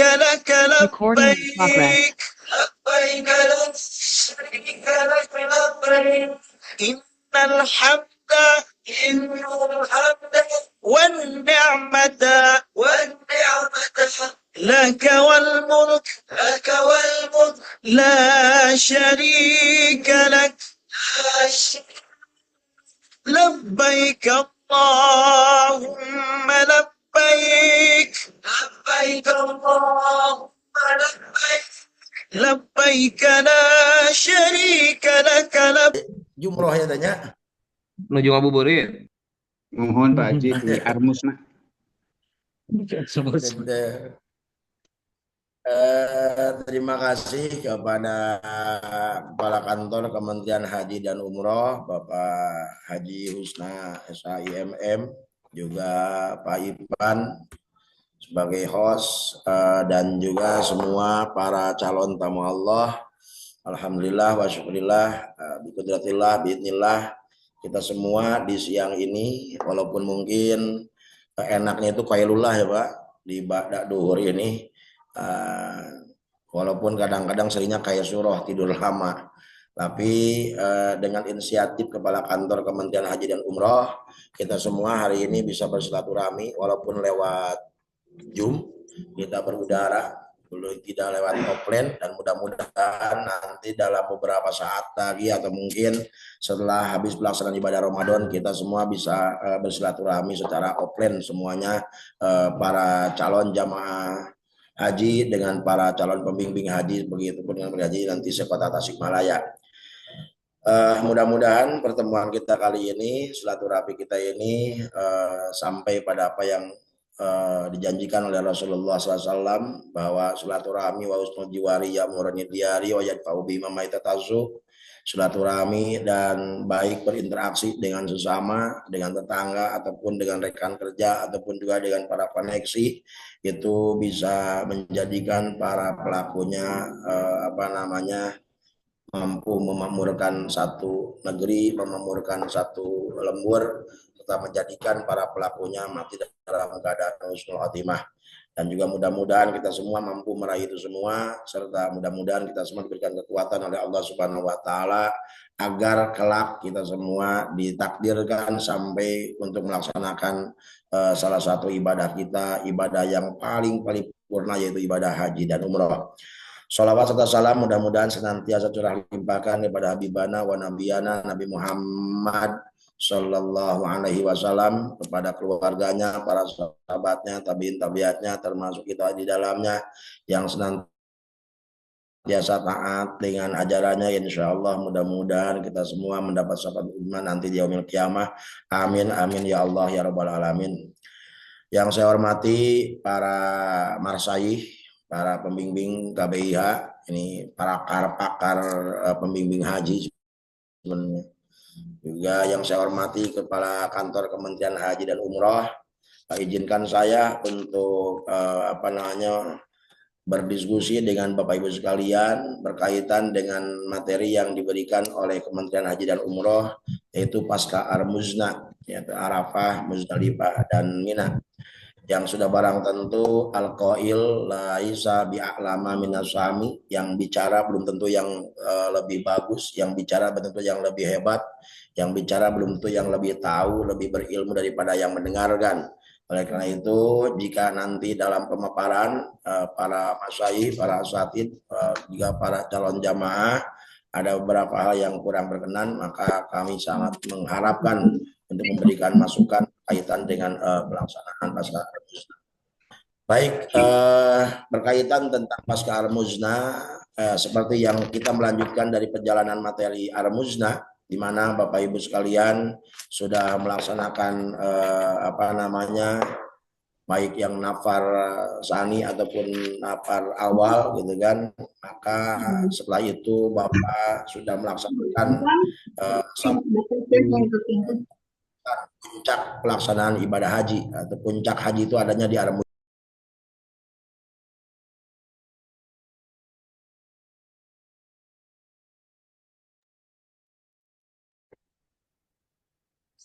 لك Recording in progress. لبيك لبيك لا شريك لك لبيك إن الحمد والنعمة لك والملك لا شريك لك لبيك اللهم لبيك اللهم لبيك لا شريك لك Jumroh ya tanya. Menuju ngabuburit. Mohon Pak Haji di Armusna. Terima kasih kepada Kepala Kantor Kementerian Haji dan Umroh Bapak Haji Husna SHIMM, juga Pak Ipan sebagai host, dan juga semua para calon tamu Allah. Alhamdulillah wa syukurillah, biqudratillah, biidnillah, kita semua di siang ini, walaupun mungkin enaknya itu qailullah ya Pak, di ba'da duhur ini, walaupun kadang-kadang seringnya kayak surah tidur lama, tapi dengan inisiatif Kepala Kantor Kementerian Haji dan Umroh, kita semua hari ini bisa bersilaturahmi walaupun lewat Zoom, kita berudara, tidak lewat offline, dan mudah-mudahan nanti dalam beberapa saat lagi atau mungkin setelah habis pelaksanaan ibadah Ramadan, kita semua bisa bersilaturahmi secara offline semuanya, para calon jamaah haji dengan para calon pembimbing haji, begitu pun dengan haji nanti sekota Tasikmalaya. Mudah-mudahan pertemuan kita kali ini, silaturahmi kita ini sampai pada apa yang dijanjikan oleh Rasulullah SAW, bahwa silaturahmi wa husnul jiwari ya'muruni diyari wa yadfa'u bima maitatazu, silaturahmi dan baik berinteraksi dengan sesama, dengan tetangga ataupun dengan rekan kerja ataupun juga dengan para koneksi, itu bisa menjadikan para pelakunya mampu memakmurkan satu negeri, memakmurkan satu lembur, serta menjadikan para pelakunya mati dalam keadaan husnul khotimah. Dan juga mudah-mudahan kita semua mampu meraih itu semua, serta mudah-mudahan kita semua diberikan kekuatan oleh Allah Subhanahu wa taala agar kelak kita semua ditakdirkan sampai untuk melaksanakan salah satu ibadah kita, ibadah yang paling paripurna, yaitu ibadah haji dan umroh. Sholawat serta salam mudah-mudahan senantiasa curah limpahkan kepada Habibana wa Nabiyana Nabi Muhammad Sallallahu Alaihi Wasallam, kepada keluarganya, para sahabatnya, tabiin tabiatnya, termasuk kita di dalamnya, yang senantiasa taat dengan ajarannya. Insya Allah mudah-mudahan kita semua mendapat syafaat iman nanti di yaumil qiyamah. Amin amin ya Allah ya rabbal alamin. Yang saya hormati para marsayih, para pembimbing KBIH, ini para pakar pembimbing haji sebenarnya. Juga yang saya hormati Kepala Kantor Kementerian Haji dan Umroh, izinkan saya untuk berdiskusi dengan Bapak Ibu sekalian berkaitan dengan materi yang diberikan oleh Kementerian Haji dan Umroh, yaitu pasca Armuzna, yaitu Arafah, Muzdalifah, dan Mina, yang sudah barang tentu al-qail laisa bi'a'lama minasami, yang bicara belum tentu yang lebih bagus, yang bicara belum tentu yang lebih hebat, yang bicara belum tentu yang lebih tahu, lebih berilmu daripada yang mendengarkan. Oleh karena itu, jika nanti dalam pemaparan para masyayikh, para asatid, juga para calon jamaah ada beberapa hal yang kurang berkenan, maka kami sangat mengharapkan untuk memberikan masukan kaitan dengan pelaksanaan pasca Armuzna. Baik, berkaitan tentang pasca Armuzna, seperti yang kita melanjutkan dari perjalanan materi Armuzna, di mana Bapak Ibu sekalian sudah melaksanakan baik yang nafar sani ataupun nafar awal gitu kan, maka setelah itu Bapak sudah melaksanakan puncak pelaksanaan ibadah haji, atau puncak haji itu adanya di Armuzna.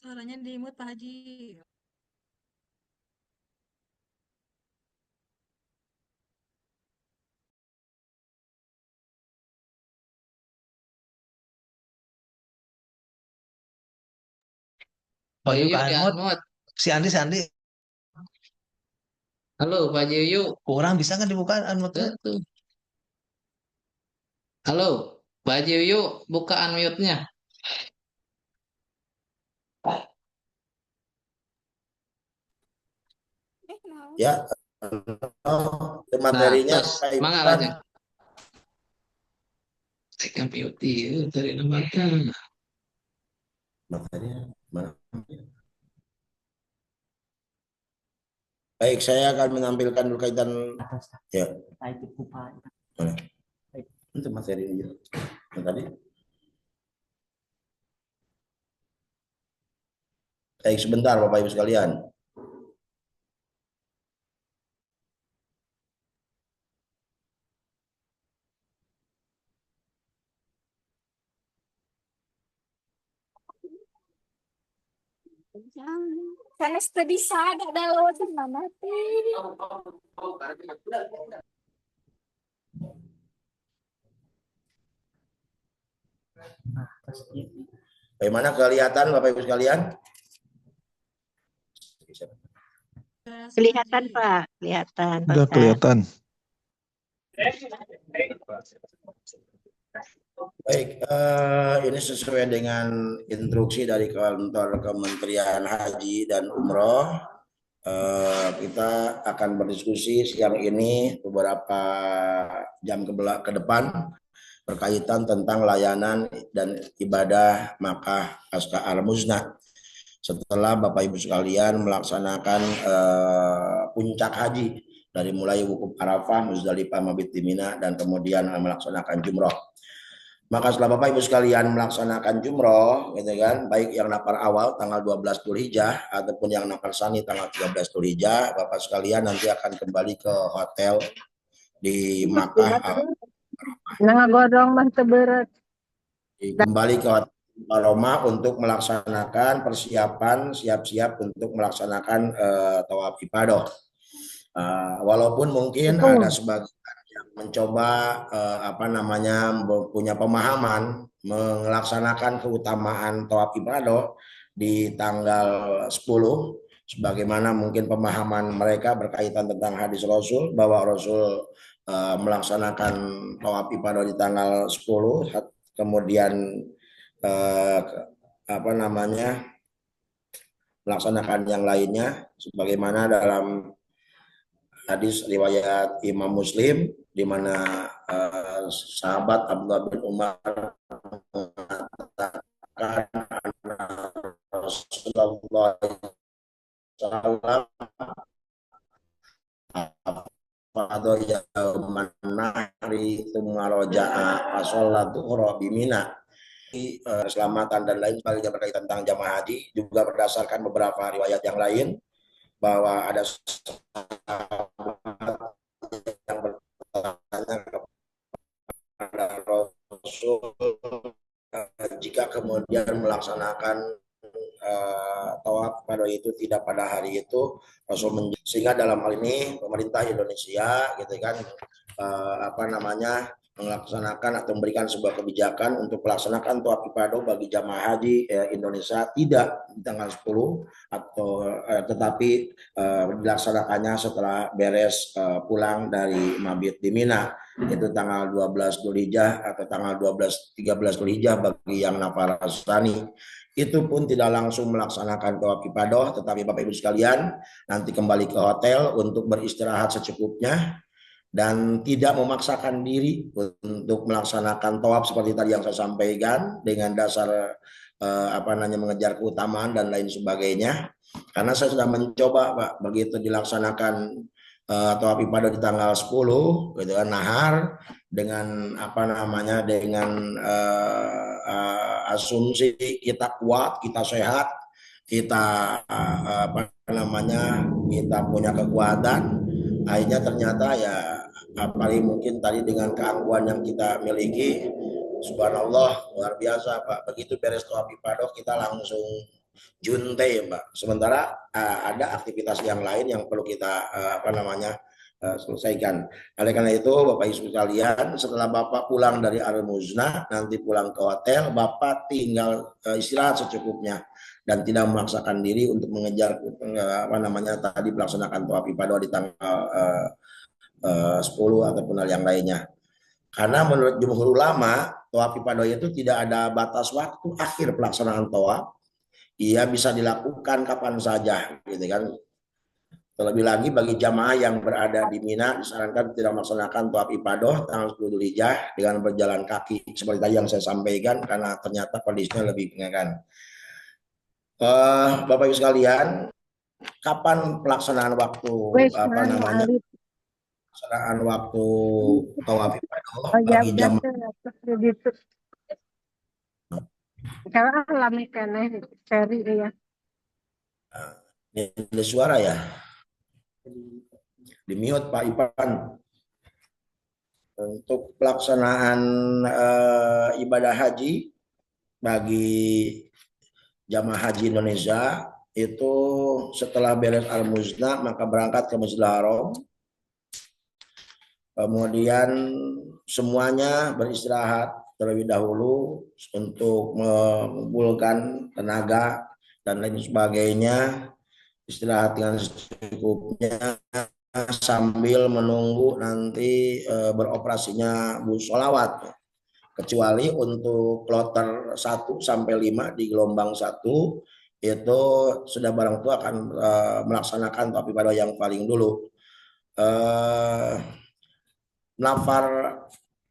Suaranya di mute Pak Haji. Pak Bayu Yuyuk ke Anmut. dianmut. Si Andi. Halo, Pak Yuyuk. Kurang bisa nggak dibuka Anmutnya? Tuh. Halo, Pak Yuyuk, buka unmute-nya. Ya, materinya Terus, Pak mangga Ipan. aja. Tekan POT, dari lembaga. Materinya mana? Baik, saya akan menampilkan berkaitan ya. Mana? Itu materi ini. Yang tadi. Baik, sebentar Bapak Ibu sekalian. Karena sudah bisa ada lewat mana Bagaimana kelihatan Bapak Ibu sekalian? Kelihatan Pak, kelihatan. Udah kelihatan. Baik, ini sesuai dengan instruksi dari kantor Kementerian Haji dan Umroh. Kita akan berdiskusi siang ini beberapa jam ke depan berkaitan tentang layanan dan ibadah Makkah Pasca Al-Muznah. Setelah Bapak Ibu sekalian melaksanakan puncak haji dari mulai wukuf Arafah, Muzdalifah, Mabit di Mina, dan kemudian melaksanakan jumroh. Maka setelah Bapak Ibu sekalian melaksanakan jumroh, gitu kan, baik yang nafar awal tanggal 12 Dzulhijjah ataupun yang nafar sani tanggal 13 Dzulhijjah, Bapak sekalian nanti akan kembali ke hotel di Makkah. Nah, godong mah berat. Kembali ke hotel Roma untuk melaksanakan persiapan siap-siap untuk melaksanakan tawaf ifadah. Walaupun mungkin ada sebagian yang mencoba punya pemahaman melaksanakan keutamaan tawaf ifadah di tanggal 10 sebagaimana mungkin pemahaman mereka berkaitan tentang hadis Rasul bahwa Rasul melaksanakan tawaf ifadah di tanggal 10 kemudian melaksanakan yang lainnya sebagaimana dalam hadis riwayat Imam Muslim di mana sahabat Abdullah bin Umar mengatakan Rasulullah SAW pada yauman nahri tsumma raja'a fasollat dhuhra bimina. Keselamatan dan lain sebagainya berkaitan tentang jamaah haji juga berdasarkan beberapa riwayat yang lain bahwa ada yang bertanya kepada Rasul jika kemudian melaksanakan tawaf pada itu tidak pada hari itu Rasul sehingga dalam hal ini pemerintah Indonesia gitu kan melaksanakan atau memberikan sebuah kebijakan untuk melaksanakan tawaf ifadah bagi jamaah haji Indonesia tidak di tanggal 10 atau tetapi dilaksanakannya setelah beres pulang dari mabit di Mina, itu tanggal 12 Dzulhijjah atau tanggal 13 Dzulhijjah bagi yang nafar tsani. Itu pun tidak langsung melaksanakan tawaf ifadah, tetapi Bapak Ibu sekalian nanti kembali ke hotel untuk beristirahat secukupnya dan tidak memaksakan diri untuk melaksanakan tawaf seperti tadi yang saya sampaikan dengan dasar mengejar keutamaan dan lain sebagainya. Karena saya sudah mencoba Pak, begitu dilaksanakan tawaf ibadah di tanggal 10 gitu kan, nahar dengan dengan asumsi kita kuat, kita sehat, kita kita punya kekuatan. Akhirnya ternyata ya paling mungkin tadi dengan keangkuhan yang kita miliki, subhanallah luar biasa Pak. Begitu beres tawaf ifadah kita langsung junte Mbak. Sementara ada aktivitas yang lain yang perlu kita selesaikan. Oleh karena itu Bapak Ibu sekalian, setelah Bapak pulang dari Al-Muznah, nanti pulang ke hotel, Bapak tinggal istirahat secukupnya. dan tidak memaksakan diri untuk mengejar tadi melaksanakan tawaf ifadah di tanggal 10 ataupun hal yang lainnya. Karena menurut jumhur ulama, tawaf ifadah itu tidak ada batas waktu akhir pelaksanaan tawaf. Ia bisa dilakukan kapan saja, gitu kan. Terlebih lagi bagi jamaah yang berada di Mina disarankan tidak melaksanakan tawaf ifadah tanggal 10 Dzulhijjah dengan berjalan kaki seperti tadi yang saya sampaikan, karena ternyata kondisinya lebih kan. Bapak Ibu sekalian, kapan pelaksanaan waktu pelaksanaan waktu tawaf ifadah bagi jamaah? Kalau alami kene seri ya. Ini ada suara ya? Di mute Pak Ipan. Untuk pelaksanaan ibadah haji bagi jamaah haji Indonesia itu setelah beres Al-Muzna maka berangkat ke Masjidil Haram. Kemudian semuanya beristirahat terlebih dahulu untuk mengumpulkan tenaga dan lain sebagainya, istirahat dengan secukupnya sambil menunggu nanti beroperasinya bus sholawat. Kecuali untuk kloter 1 sampai 5 di gelombang 1 itu sudah barang tua akan melaksanakan tawaf ifadah yang paling dulu. Nafar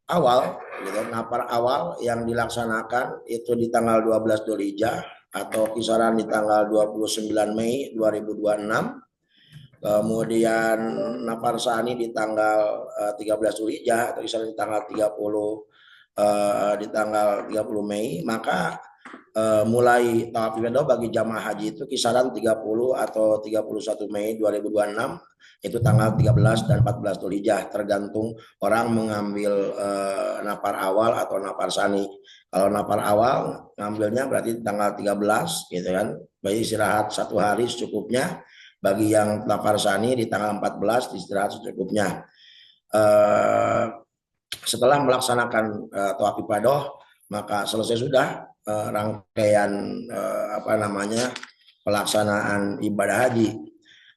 awal, gitu, nafar awal yang dilaksanakan itu di tanggal 12 Dzulhijjah atau kisaran di tanggal 29 Mei 2026. Kemudian nafar sani di tanggal 13 Dzulhijjah atau kisaran di tanggal 30 Mei, maka mulai tawaf ifadah bagi jamaah haji itu kisaran 30 atau 31 Mei 2026, itu tanggal 13 dan 14 Dzulhijjah, tergantung orang mengambil nafar awal atau nafar sani. Kalau nafar awal ngambilnya berarti tanggal 13 gitu kan, bagi istirahat 1 hari secukupnya. Bagi yang nafar sani di tanggal 14 istirahat secukupnya. Setelah melaksanakan tawaf ifadah maka selesai sudah rangkaian pelaksanaan ibadah haji.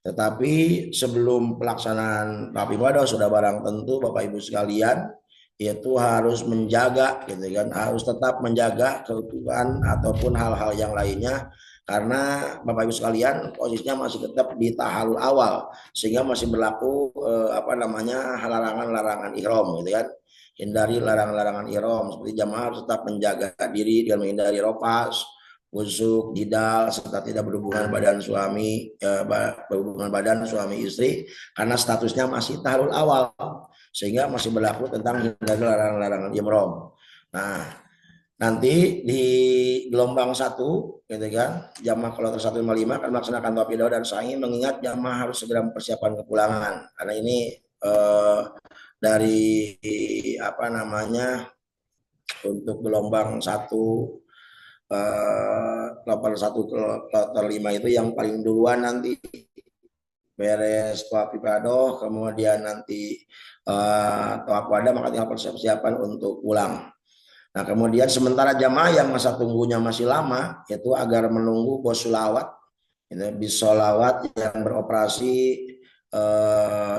Tetapi sebelum pelaksanaan tawaf ifadah sudah barang tentu Bapak Ibu sekalian itu harus menjaga, gitu kan, harus tetap menjaga keutuhan ataupun hal-hal yang lainnya, karena Bapak Ibu sekalian posisinya masih tetap di tahallul awal sehingga masih berlaku larangan-larangan ihram, gitu kan. Hindari larangan-larangan ihram, seperti jamaah harus tetap menjaga diri dengan menghindari ropas, busuk, jidal, serta tidak berhubungan badan suami istri karena statusnya masih tahallul awal sehingga masih berlaku tentang hindari larangan-larangan ihram. Nah, nanti di gelombang 1 gitu kan, jamaah kloter 155 akan melaksanakan tawaf ifadah dan sa'i, mengingat jamaah harus segera mempersiapkan kepulangan karena ini dari untuk gelombang 1 kloter 1 kloter 5 itu yang paling duluan nanti beres tawaf ifadah, kemudian nanti tawaf wada, maka tinggal persiapan untuk pulang. Nah, kemudian sementara jamaah yang masa tunggunya masih lama, yaitu agar menunggu bus sholawat, bis sholawat yang beroperasi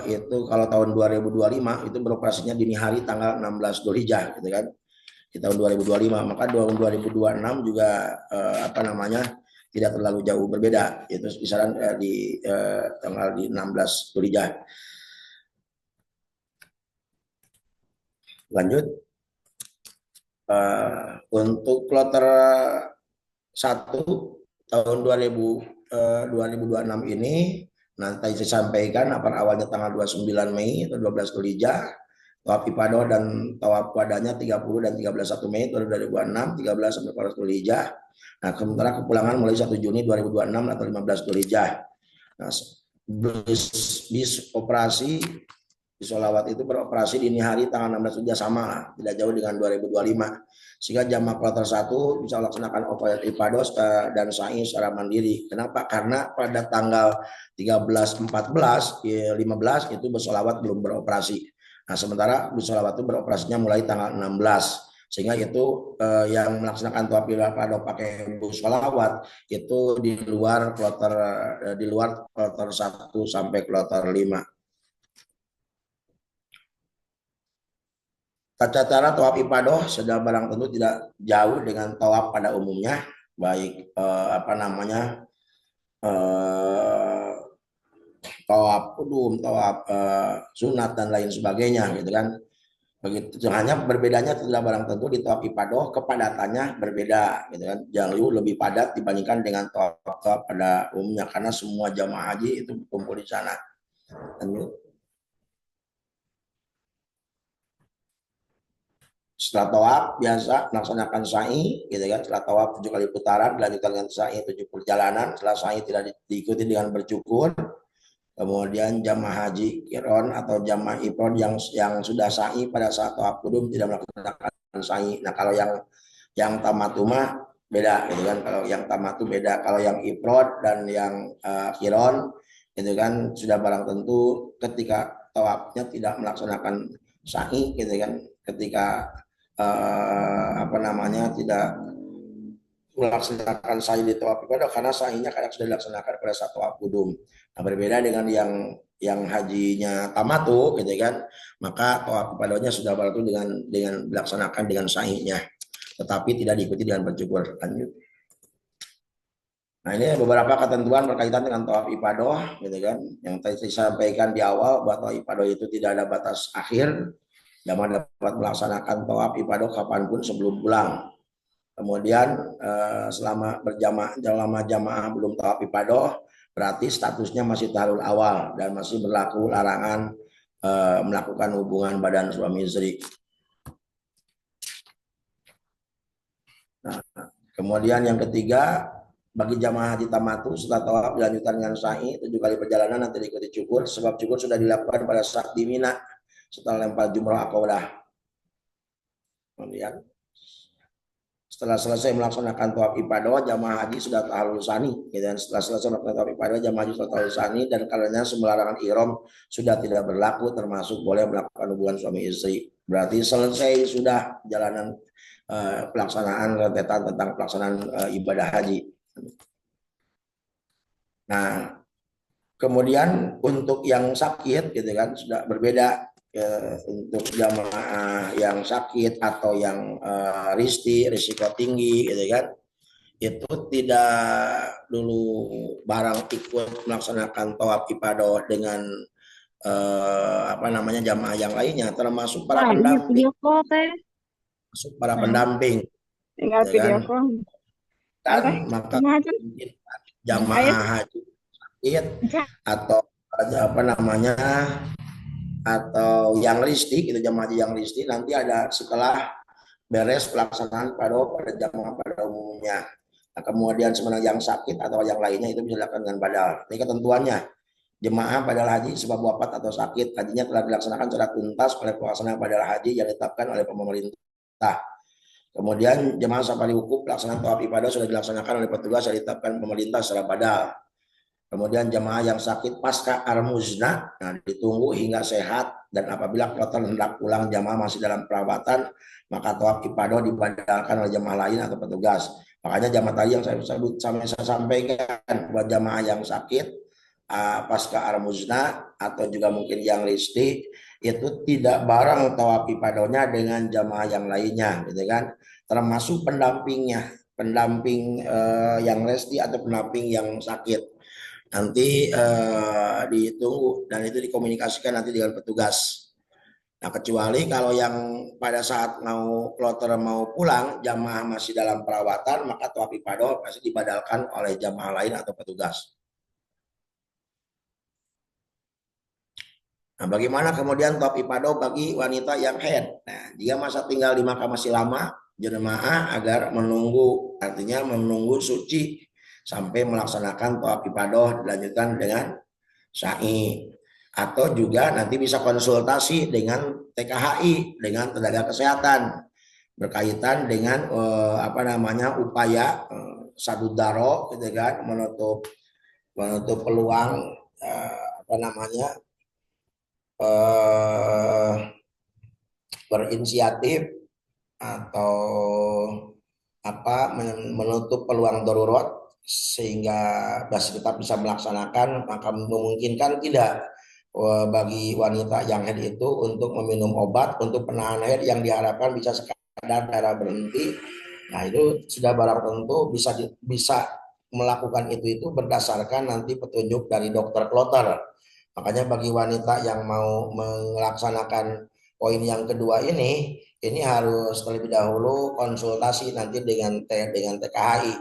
itu kalau tahun 2025 itu beroperasinya dini hari tanggal 16 Dzulhijjah, gitu kan, di tahun 2025. Maka tahun 2026 juga tidak terlalu jauh berbeda, yaitu kisaran di tanggal di 16 Dzulhijjah. Lanjut. Untuk kloter 1 tahun 2026 ini nanti saya sampaikan awalnya tanggal 29 Mei atau 12 Dzulhijjah, tawaf ifadah dan tawaf wadanya 30 dan 13 Mei 2026, 13 sampai 14 Dzulhijjah. Nah, sementara kepulangan mulai 1 Juni 2026 atau 15 Dzulhijjah. Nah, bis operasi di sholawat itu beroperasi dini hari tanggal 16 Dzulhijjah, sama tidak jauh dengan 2025, sehingga jamaah kloter 1 bisa melaksanakan tawaf ifadah dan sa'i secara mandiri. Kenapa? Karena pada tanggal 13, 14, 15 itu bus sholawat belum beroperasi. Nah, sementara bus sholawat itu beroperasinya mulai tanggal 16. sehingga itu yang melaksanakan tawaf ifadah pakai bus sholawat itu di luar kloter 1 sampai kloter 5. Tata cara tawaf ifadah sudah barang tentu tidak jauh dengan tawaf pada umumnya, baik tawaf kudum, tawaf sunat dan lain sebagainya gitu kan. Begitu, hanya berbedanya tidak barang tentu di tawaf ifadah kepadatannya berbeda gitu kan, jauh lebih padat dibandingkan dengan tawaf pada umumnya karena semua jamaah haji itu berkumpul di sana. Setelah tawaf biasa melaksanakan sa'i gitu kan, setelah tawaf 7 kali putaran dilanjutkan dengan sa'i 7 perjalanan, setelah sa'i tidak diikuti dengan bercukur. Kemudian jamaah haji qiron atau jamaah ifrad yang sudah sa'i pada saat tawaf qudum tidak melaksanakan sa'i. Nah, kalau yang tamatu mah beda gitu kan. Kalau yang tamatu beda, kalau yang ifrad dan yang qiron itu kan sudah barang tentu ketika tawafnya tidak melaksanakan sa'i gitu kan, ketika tidak melaksanakan sa'i di tawaf ifadah karena sa'inya kadang sudah dilaksanakan pada saat tawaf qudum. Nah, berbeda dengan yang hajinya tamatu gitu kan, maka tawaf ifadahnya sudah berarti dengan dilaksanakan dengan sa'inya, tetapi tidak diikuti dengan bercukur. Lanjut. Nah, ini beberapa ketentuan berkaitan dengan tawaf ifadah gitu kan, yang tadi saya sampaikan di awal bahwa tawaf ifadah itu tidak ada batas akhir. Jamaah dapat melaksanakan tawaf ifadah kapanpun sebelum pulang. Kemudian selama jamaah belum tawaf ifadah, berarti statusnya masih tahlul awal dan masih berlaku larangan melakukan hubungan badan suami istri. Nah, kemudian yang ketiga, bagi jamaah haji tamatu setelah tawaf dilanjutkan dengan sa'i 7 kali perjalanan nanti diikuti cukur, sebab cukur sudah dilakukan pada saat di Mina setelah lempar jumrah aqabah. Kemudian setelah selesai melaksanakan tawaf ifadah, jamaah haji sudah tahlul tsani. Dan setelah selesai melaksanakan tawaf ifadah, jamaah haji sudah tahlul tsani dan karenanya semua larangan ihram sudah tidak berlaku, termasuk boleh melakukan hubungan suami istri. Berarti selesai sudah jalanan pelaksanaan rentetan tentang pelaksanaan ibadah haji. Nah, kemudian untuk yang sakit gitu kan sudah berbeda. Untuk jamaah yang sakit atau yang risiko tinggi gitu kan, itu tidak dulu barang ikut melaksanakan tawaf ifadah dengan jamaah yang lainnya, termasuk para pendamping, Tinggal ya video kan? call. Dan maka jamaah haji sakit atau yang listi, itu jamaah haji yang listi nanti ada setelah beres pelaksanaan pada jamaah pada umumnya. Nah, kemudian sebenarnya yang sakit atau yang lainnya itu bisa dilakukan dengan badal. Ini ketentuannya. Jemaah badal haji sebab wafat atau sakit hajinya telah dilaksanakan secara tuntas oleh pelaksana badal haji yang ditetapkan oleh pemerintah. Kemudian jemaah safari wukuf pelaksanaan tawaf ibadah sudah dilaksanakan oleh petugas yang ditetapkan pemerintah secara badal. Kemudian jemaah yang sakit pasca armuzna, nah ditunggu hingga sehat, dan apabila kloter hendak pulang jemaah masih dalam perawatan, maka tawaf ifadah dibadalkan oleh jemaah lain atau petugas. Makanya jemaah tadi yang saya sampaikan buat jemaah yang sakit pasca armuzna atau juga mungkin yang listi itu tidak bareng tawaf ifadahnya dengan jemaah yang lainnya, gitu kan? Termasuk pendampingnya, pendamping yang listi atau pendamping yang sakit. Nanti ditunggu dan itu dikomunikasikan nanti dengan petugas. Nah, kecuali kalau yang pada saat kloter mau pulang jamaah masih dalam perawatan, maka tawaf ifadah pasti dibadalkan oleh jamaah lain atau petugas. Nah, bagaimana kemudian tawaf ifadah bagi wanita yang haid? Nah, jika masa tinggal di Makkah masih lama, jemaah agar menunggu, artinya menunggu suci sampai melaksanakan tawaf ifadah dilanjutkan dengan sa'i, atau juga nanti bisa konsultasi dengan TKHI, dengan tenaga kesehatan berkaitan dengan upaya sadudaro gitu kan, menutup peluang berinisiatif atau menutup peluang darurat sehingga masih tetap bisa melaksanakan, maka memungkinkan tidak bagi wanita yang haid itu untuk meminum obat untuk penahan haid yang diharapkan bisa sekadar darah berhenti. Nah, itu sudah barang tentu bisa melakukan itu berdasarkan nanti petunjuk dari dokter kloter. Makanya bagi wanita yang mau melaksanakan poin yang kedua ini harus terlebih dahulu konsultasi nanti dengan TKHI.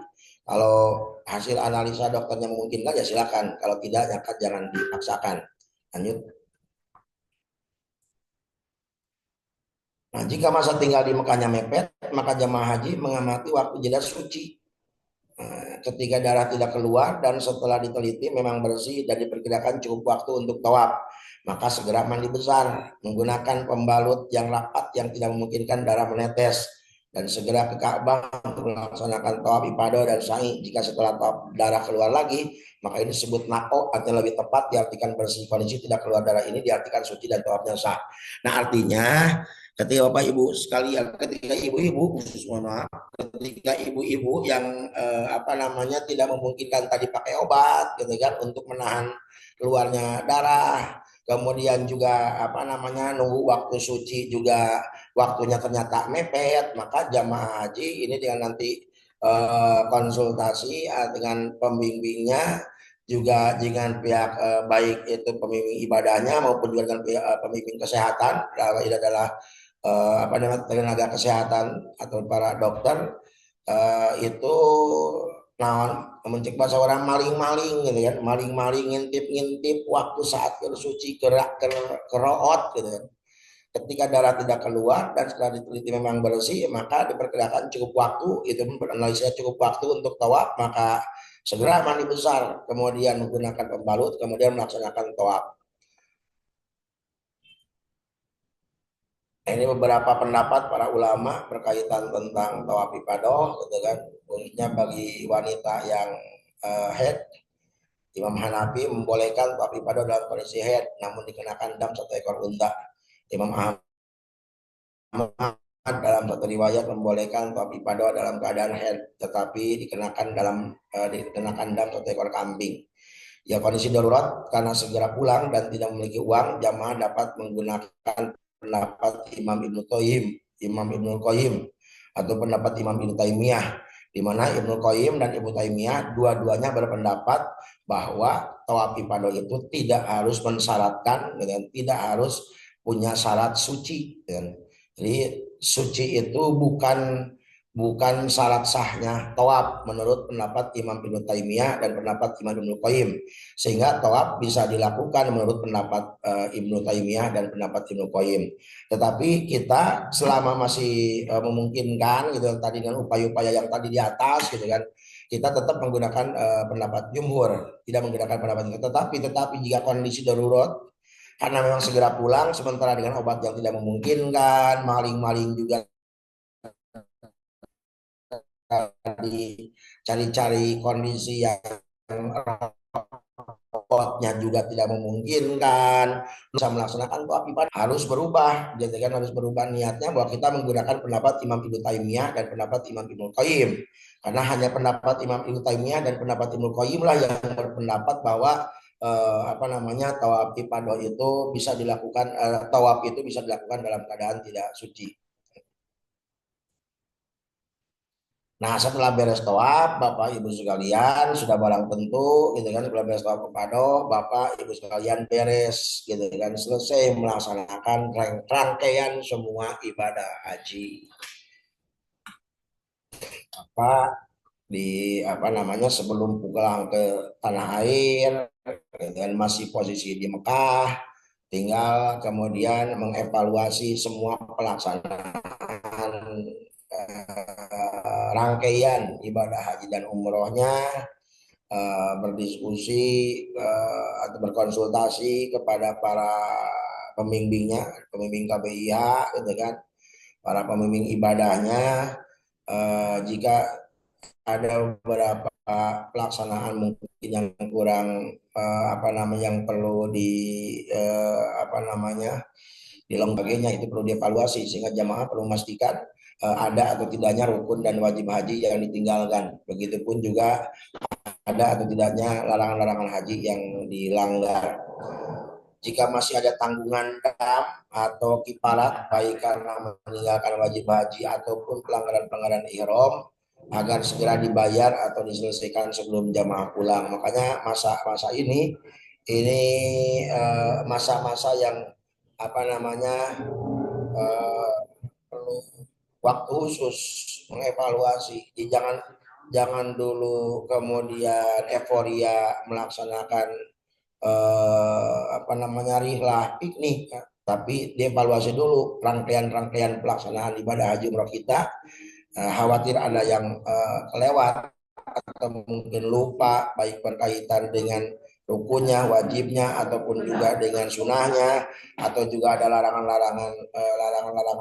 Kalau hasil analisa dokternya memungkinkan ya silakan. Kalau tidak ya jangan dipaksakan. Lanjut. Nah, jika masa tinggal di Mekahnya mepet, maka jamaah haji mengamati waktu jeda suci. Ketika darah tidak keluar dan setelah diteliti memang bersih dan diperkirakan cukup waktu untuk tawaf, maka segera mandi besar menggunakan pembalut yang rapat yang tidak memungkinkan darah menetes dan segera ke Ka'bah untuk melaksanakan tawaf ifadah dan sa'i. Jika setelah tawaf darah keluar lagi, maka ini disebut naqo atau lebih tepat diartikan bersih. Kondisi tidak keluar darah ini diartikan suci dan tawafnya sah. Nah, artinya ketika Bapak Ibu sekalian, ketika ibu-ibu khusus ketika ibu-ibu yang tidak memungkinkan tadi pakai obat gitu kan untuk menahan keluarnya darah, kemudian juga nunggu waktu suci juga waktunya ternyata mepet, maka jamaah haji ini dengan nanti konsultasi dengan pembimbingnya juga dengan pihak baik itu pembimbing ibadahnya maupun juga dengan pihak pembimbing kesehatan, ini adalah tenaga kesehatan atau para dokter itu mencek bahasa orang maling-maling gitu kan, maling-maling ngintip-ngintip waktu saat bersuci keroot gitu kan. Ketika darah tidak keluar dan setelah diteliti memang bersih, maka diperkirakan cukup waktu, itu beranalisa cukup waktu untuk tawaf, maka segera mandi besar, kemudian menggunakan pembalut, kemudian melaksanakan tawaf. Ini beberapa pendapat para ulama berkaitan tentang tawaf ifadah, gitu kan. Khususnya bagi wanita yang haid, Imam Hanafi membolehkan tawaf ifadah dalam kondisi haid, namun dikenakan dam 1 ekor unta. Imam Ahmad dalam satu riwayat membolehkan tawaf ifadah dalam keadaan haid, tetapi dikenakan dam 1 ekor kambing. Ya, kondisi darurat karena segera pulang dan tidak memiliki uang, jamaah dapat menggunakan pendapat Imam Ibnu Qayyim atau pendapat Imam Ibnu Taimiyah, di mana Ibnu Qayyim dan Ibnu Taimiyah dua-duanya berpendapat bahwa tawaf ifadah itu tidak harus mensyaratkan dan tidak harus punya syarat suci. Jadi suci itu bukan syarat sahnya tawaf menurut pendapat Imam Ibnu Taimiyah dan pendapat Imam Ibnu Qayyim, sehingga tawaf bisa dilakukan menurut pendapat Ibnu Taimiyah dan pendapat Ibnu Qayyim. Tetapi kita selama masih memungkinkan gitu tadi dengan upaya-upaya yang tadi di atas gitu kan, kita tetap menggunakan pendapat jumhur, tidak menggunakan pendapat itu. Tetapi jika kondisi darurat karena memang segera pulang sementara dengan obat yang tidak memungkinkan, maling-maling juga cari-cari kondisi yang rapotnya juga tidak memungkinkan, bisa melaksanakan tawaf ifadah, harus berubah. Jadi kan harus berubah niatnya bahwa kita menggunakan pendapat Imam Ibnu Taimiyah dan pendapat Imam Ibnu Qayyim. Karena hanya pendapat Imam Ibnu Taimiyah dan pendapat Ibnu Qayyim lah yang berpendapat bahwa tawaf ifadah itu bisa dilakukan, tawaf itu bisa dilakukan dalam keadaan tidak suci. Nah, setelah beres tawaf, Bapak Ibu sekalian sudah barang tentu gitu kan, setelah beres tawaf ifadah, Bapak Ibu sekalian beres gitu kan, selesai melaksanakan rangkaian semua ibadah haji. Sebelum pulang ke tanah air dan masih posisi di Mekah, tinggal kemudian mengevaluasi semua pelaksanaan rangkaian ibadah haji dan umrohnya, berdiskusi atau berkonsultasi kepada para pembimbingnya, pembimbing KBIH gitu kan, para pembimbing ibadahnya. Jika ada beberapa pelaksanaan mungkin yang kurang yang perlu di sebagainya, itu perlu dievaluasi sehingga jamaah perlu memastikan ada atau tidaknya rukun dan wajib haji yang ditinggalkan. Begitupun juga ada atau tidaknya larangan-larangan haji yang dilanggar. Jika masih ada tanggungan dam atau kifarat baik karena meninggalkan wajib haji ataupun pelanggaran-pelanggaran ihram, agar segera dibayar atau diselesaikan sebelum jamaah pulang. Makanya masa-masa ini masa-masa yang perlu waktu khusus mengevaluasi. Jadi jangan dulu kemudian euforia melaksanakan rihlah piknik, tapi dievaluasi dulu rangkaian-rangkaian pelaksanaan ibadah haji umroh kita. Khawatir ada yang kelewat atau mungkin lupa baik berkaitan dengan rukunnya, wajibnya ataupun juga dengan sunahnya, atau juga ada larangan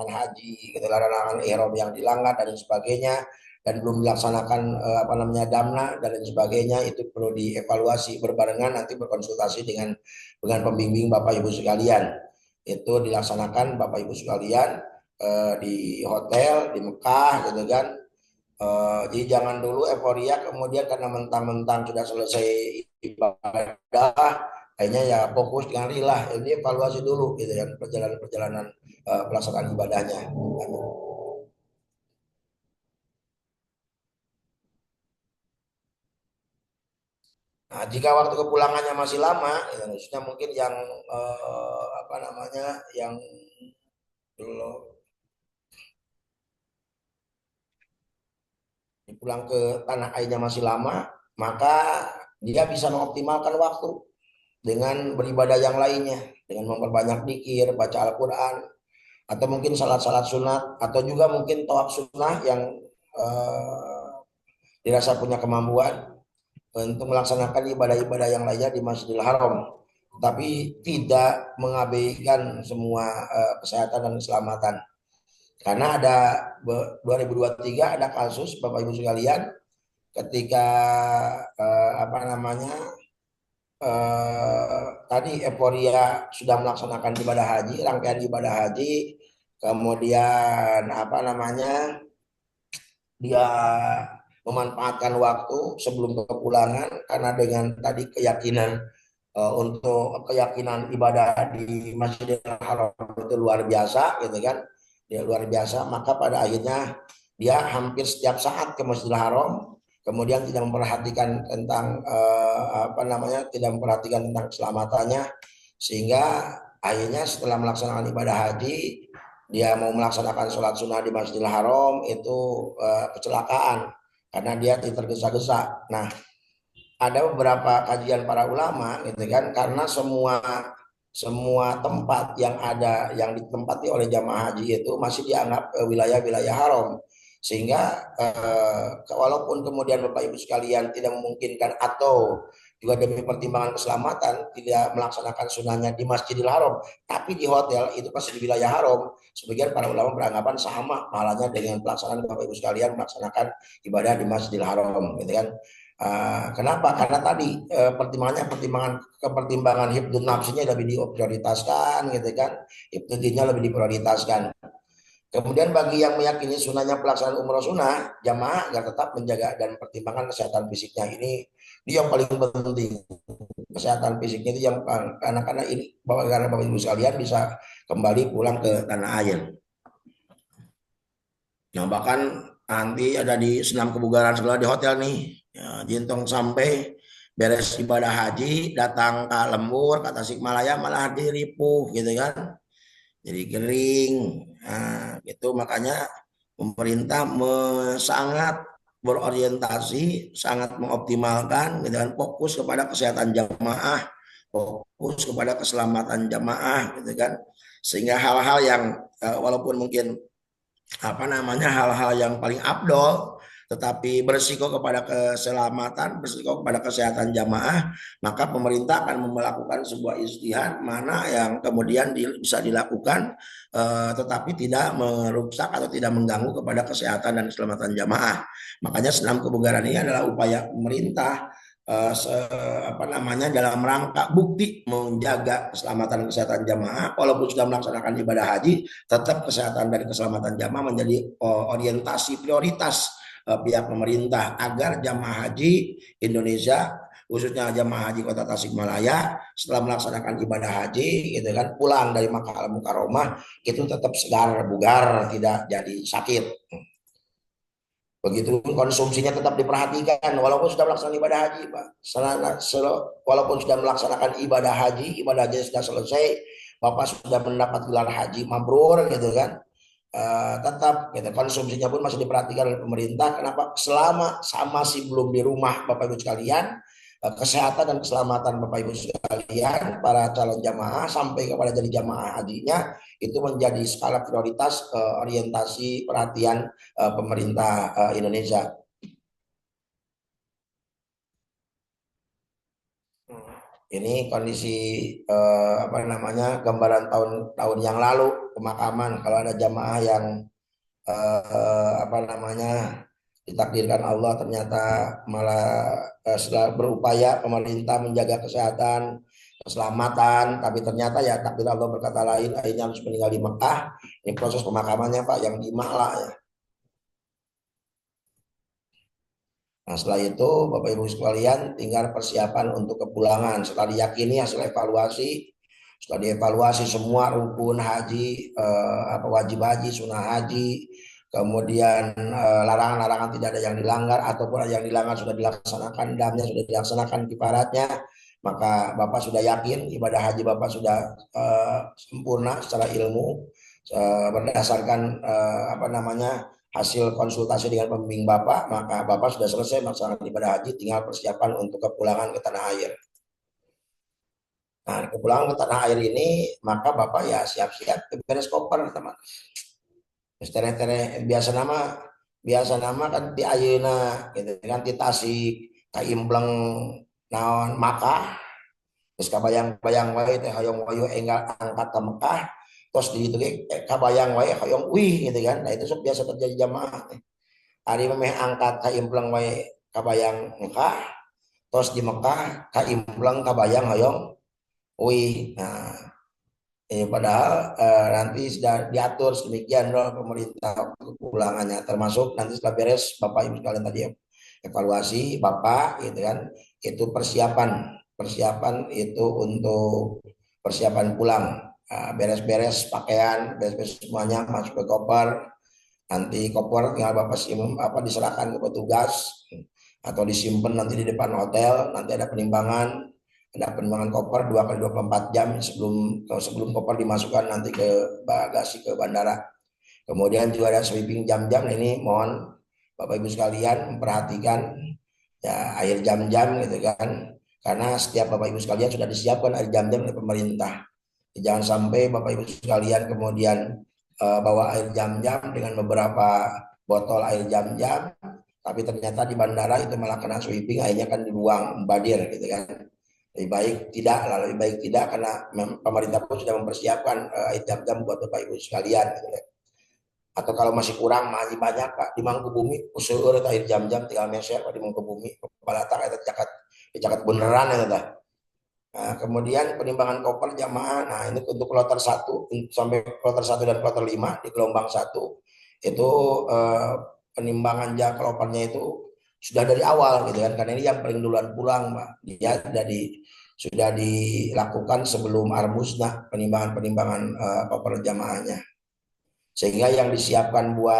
haji, gitu, larangan ihram yang dilanggar dan sebagainya, dan belum dilaksanakan damna dan lain sebagainya. Itu perlu dievaluasi berbarengan, nanti berkonsultasi dengan pembimbing Bapak Ibu sekalian. Itu dilaksanakan Bapak Ibu sekalian di hotel di Mekah, gitu kan. Jadi jangan dulu euforia kemudian karena mentang-mentang sudah selesai ibadah kayaknya ya fokus dengan rilah. Ini evaluasi dulu, gitu ya, perjalanan pelaksanaan ibadahnya. Nah, jika waktu kepulangannya masih lama, ya, maksudnya mungkin yang yang dulu pulang ke tanah airnya masih lama, maka dia bisa mengoptimalkan waktu dengan beribadah yang lainnya, dengan memperbanyak dzikir, baca Al-Quran, atau mungkin salat-salat sunat, atau juga mungkin tawaf sunnah yang dirasa punya kemampuan untuk melaksanakan ibadah-ibadah yang lainnya di Masjidil Haram, tapi tidak mengabaikan semua kesehatan dan keselamatan. Karena ada 2023 ada kasus Bapak Ibu sekalian, ketika tadi euforia sudah melaksanakan ibadah haji, rangkaian ibadah haji, kemudian dia memanfaatkan waktu sebelum kepulangan karena dengan tadi keyakinan untuk keyakinan ibadah di Masjidil Haram itu luar biasa, gitu kan. Dia luar biasa, maka pada akhirnya dia hampir setiap saat ke Masjidil Haram, kemudian tidak memperhatikan tentang tidak memperhatikan tentang keselamatannya, sehingga akhirnya setelah melaksanakan ibadah haji, dia mau melaksanakan sholat sunnah di Masjidil Haram itu kecelakaan karena dia tergesa-gesa. Nah, ada beberapa kajian para ulama, gitu kan, karena semua tempat yang ditempati oleh jamaah haji itu masih dianggap wilayah-wilayah haram, sehingga walaupun kemudian Bapak Ibu sekalian tidak memungkinkan atau juga demi pertimbangan keselamatan tidak melaksanakan sunahnya di Masjidil Haram, tapi di hotel itu masih di wilayah haram. Sebagian para ulama beranggapan sama pahalanya dengan pelaksanaan Bapak Ibu sekalian melaksanakan ibadah di Masjidil Haram, gitu kan. Kenapa? Karena tadi pertimbangan hibdun nafsinya lebih diprioritaskan, gitu kan. Hibdun dinnya lebih diprioritaskan. Kemudian bagi yang meyakini sunahnya pelaksanaan umroh sunnah, jamaah agar tetap menjaga dan pertimbangan kesehatan fisiknya. Ini yang paling penting. Kesehatan fisiknya itu yang karena ini karena Bapak Ibu sekalian bisa kembali pulang ke tanah air. Nah, bahkan nanti ada di senam kebugaran segala di hotel nih. Ya, jintong sampai beres ibadah haji, datang ke lembur, ke Tasikmalaya malah diripuh, gitu kan. Jadi kering. Nah, gitu makanya pemerintah sangat berorientasi, sangat mengoptimalkan dengan fokus kepada kesehatan jamaah, fokus kepada keselamatan jamaah, gitu kan. Sehingga hal-hal yang walaupun mungkin hal-hal yang paling afdol, tetapi berisiko kepada keselamatan, berisiko kepada kesehatan jamaah, maka pemerintah akan melakukan sebuah ijtihad mana yang kemudian bisa dilakukan tetapi tidak merusak atau tidak mengganggu kepada kesehatan dan keselamatan jamaah. Makanya senam kebugaran ini adalah upaya pemerintah dalam rangka bukti menjaga keselamatan kesehatan jamaah. Walaupun sudah melaksanakan ibadah haji, tetap kesehatan dan keselamatan jamaah menjadi orientasi prioritas pihak pemerintah agar jamaah haji Indonesia, khususnya jamaah haji Kota Tasikmalaya, setelah melaksanakan ibadah haji gitu kan, pulang dari Makkah Al-Mukarramah itu tetap segar bugar, tidak jadi sakit. Begitu konsumsinya tetap diperhatikan walaupun sudah melaksanakan ibadah haji, Pak. Walaupun sudah melaksanakan ibadah haji sudah selesai, Bapak sudah mendapat gelar haji mabrur gitu kan. Tetap gitu, konsumsinya pun masih diperhatikan oleh pemerintah. Kenapa? Selama masih belum di rumah Bapak Ibu sekalian, kesehatan dan keselamatan Bapak Ibu sekalian, para calon jamaah sampai kepada jadi jamaah hajinya itu menjadi skala prioritas orientasi perhatian pemerintah Indonesia. Ini kondisi gambaran tahun yang lalu pemakaman. Kalau ada jamaah yang ditakdirkan Allah ternyata malah setelah berupaya pemerintah menjaga kesehatan, keselamatan, tapi ternyata ya takdir Allah berkata lain, akhirnya harus meninggal di Mekah. Ini proses pemakamannya Pak yang di Ma'la ya. Nah setelah itu Bapak Ibu sekalian tinggal persiapan untuk kepulangan. Setelah diyakini hasil evaluasi, setelah dievaluasi semua rukun haji, wajib haji, sunnah haji, kemudian larangan-larangan tidak ada yang dilanggar ataupun yang dilanggar sudah dilaksanakan, damnya sudah dilaksanakan kifaratnya, maka Bapak sudah yakin ibadah haji Bapak sudah sempurna secara ilmu berdasarkan hasil konsultasi dengan pembimbing Bapak, maka Bapak sudah selesai melaksanakan ibadah haji, tinggal persiapan untuk kepulangan ke tanah air. Nah, kepulangan ke tanah air ini, maka Bapak ya siap-siap beres koper, teman. Biasa nama kan di ayeuna gitu kan, di Tasik ka Imbleng naon Makkah, terus kabayang-bayang wae teh hoyong wayu enggal angkat ke Mekah, terus di itu kabayang wae hoyong wih gitu kan. Nah itu biasa terjadi jamaah. Ari meh angkat ka Imbleng wae kabayang Mekah, terus di Mekah ka Imbleng kabayang hoyong wih. Nah padahal nanti sudah diatur sedemikian oleh pemerintah kepulangannya, termasuk nanti setelah beres Bapak Ibu sekalian tadi evaluasi Bapak gitu kan, itu persiapan itu untuk persiapan pulang, beres-beres pakaian, beres-beres semuanya masuk ke koper. Nanti koper tinggal Bapak diserahkan ke petugas atau disimpan nanti di depan hotel. Nanti ada penimbangan koper 2x24 jam sebelum koper dimasukkan nanti ke bagasi ke bandara. Kemudian juga ada sweeping jam-jam. Ini mohon Bapak Ibu sekalian memperhatikan ya air jam-jam gitu kan, karena setiap Bapak Ibu sekalian sudah disiapkan air jam-jam oleh pemerintah. Jangan sampai Bapak Ibu sekalian kemudian bawa air jam-jam dengan beberapa botol air jam-jam, tapi ternyata di bandara itu malah kena sweeping, akhirnya kan dibuang badir gitu kan. Lebih baik tidak karena pemerintah pun sudah mempersiapkan air jam-jam buat Bapak Ibu sekalian gitu kan. Atau kalau masih kurang masih banyak Pak di Mangkubumi usul air jam-jam tinggal meser Pak di Mangkubumi kepala tak itu cakat beneran ya dah. Nah, kemudian penimbangan koper jamaah. Nah, ini untuk kloter 1 sampai kloter 1 dan kloter 5 di gelombang 1 itu penimbangan kopernya itu sudah dari awal gitu kan, karena ini yang paling duluan pulang Pak. Dia sudah dilakukan sebelum Armusna penimbangan koper jamaahnya. Sehingga yang disiapkan di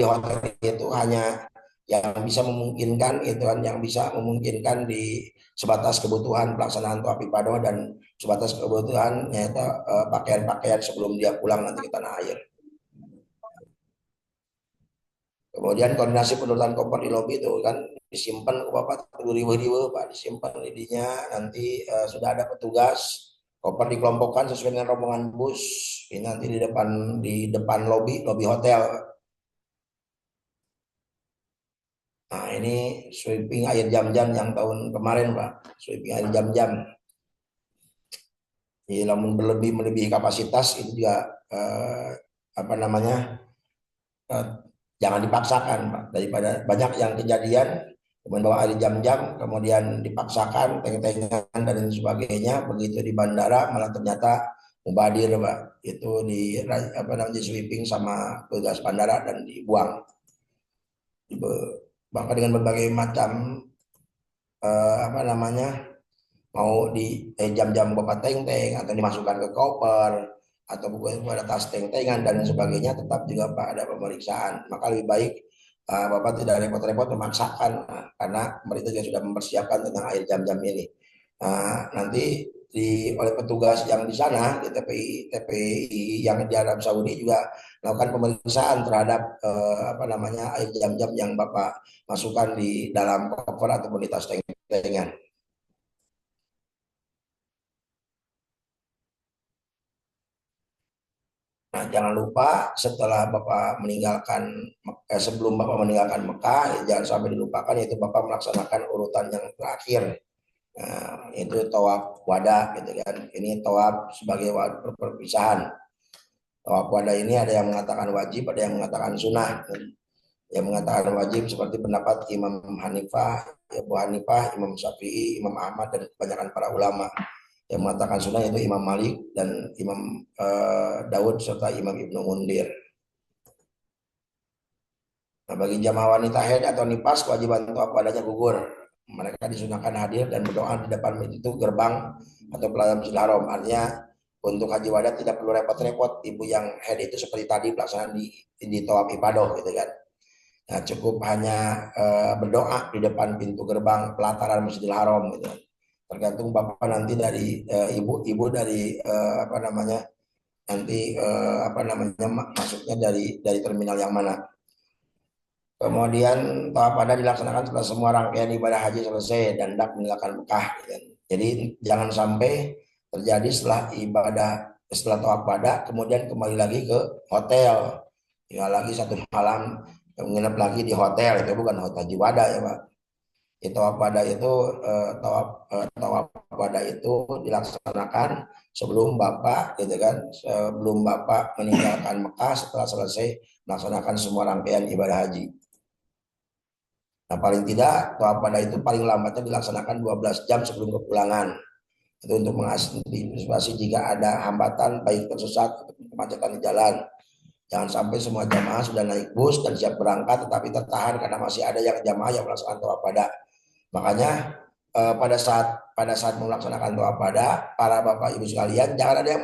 hotel itu hanya yang bisa memungkinkan itu kan, yang bisa memungkinkan di sebatas kebutuhan pelaksanaan tawaf ifadah dan sebatas kebutuhan yaitu pakaian-pakaian sebelum dia pulang nanti ke tanah air. Kemudian koordinasi penurunan koper di lobi itu kan disimpan ke Bapak riwe Pak, disimpan lidinya, nanti sudah ada petugas, koper dikelompokkan sesuai dengan rombongan bus. Ini nanti di depan lobi hotel. Nah ini sweeping air jam-jam yang tahun kemarin Pak, sweeping air jam-jam. Jadi namun melebihi kapasitas itu juga apa namanya eh, jangan dipaksakan, Pak. Daripada banyak yang kejadian kemudian bawa air jam-jam kemudian dipaksakan teng-tengan dan sebagainya, begitu di bandara malah ternyata mubadir, Pak. Itu di apa namanya di sweeping sama petugas bandara dan dibuang. Bahkan dengan berbagai macam apa namanya mau di jam-jam bapak teng-teng atau dimasukkan ke koper atau bukan pada tas teng-tengan dan sebagainya, tetap juga Pak ada pemeriksaan. Maka lebih baik Bapak tidak repot-repot memaksakan, karena pemerintah juga sudah mempersiapkan tentang air jam-jam ini. Nanti oleh petugas yang di sana di TPI yang di Arab Saudi juga melakukan pemeriksaan terhadap apa namanya air jam-jam yang Bapak masukkan di dalam koper ataupun di tas teng-tengan. Nah, jangan lupa setelah Bapak meninggalkan sebelum Bapak meninggalkan Mekah, jangan sampai dilupakan yaitu Bapak melaksanakan urutan yang terakhir. Nah, itu tawaf wada gitu kan. Ini tawaf sebagai perpisahan. Tawaf wada ini ada yang mengatakan wajib, ada yang mengatakan sunnah. Yang mengatakan wajib seperti pendapat Imam Hanifah, Abu Hanifah, Imam Syafi'i, Imam Ahmad dan kebanyakan para ulama. Yang mengatakan sunnah itu Imam Malik dan Imam Daud serta Imam Ibnu Mundir. Nah, bagi jamaah wanita haid atau nifas, kewajiban tawaf wadanya gugur. Mereka disunahkan hadir dan berdoa di depan pintu gerbang atau pelayan Masjidil Haram. Artinya untuk haji wada tidak perlu repot-repot. Ibu yang haid itu seperti tadi pelaksanaan di tawaf ibadah gitu kan. Nah, cukup hanya berdoa di depan pintu gerbang pelataran Masjidil Haram gitu. Tergantung Bapak nanti dari ibu dari apa namanya nanti apa namanya masuknya dari terminal yang mana. Kemudian tawaf wada dilaksanakan setelah semua rangkaian ibadah haji selesai dan hendak meninggalkan Mekah. Jadi jangan sampai terjadi setelah tawaf wada kemudian kembali lagi ke hotel, tinggal lagi satu malam menginap lagi di hotel. Itu bukan hotel haji wada ya Pak. Tawaf wada itu tawaf wada itu dilaksanakan sebelum Bapak gitu kan, sebelum Bapak meninggalkan Mekah setelah selesai melaksanakan semua rangkaian ibadah haji. Nah, paling tidak tawaf wada itu paling lambatnya dilaksanakan 12 jam sebelum kepulangan. Itu untuk mengantisipasi jika ada hambatan baik tersesat atau kemacetan di jalan. Jangan sampai semua jamaah sudah naik bus dan siap berangkat tetapi tertahan karena masih ada yang jamaah yang melaksanakan tawaf wada. Makanya pada saat melaksanakan tawaf wada, para bapak ibu sekalian jangan ada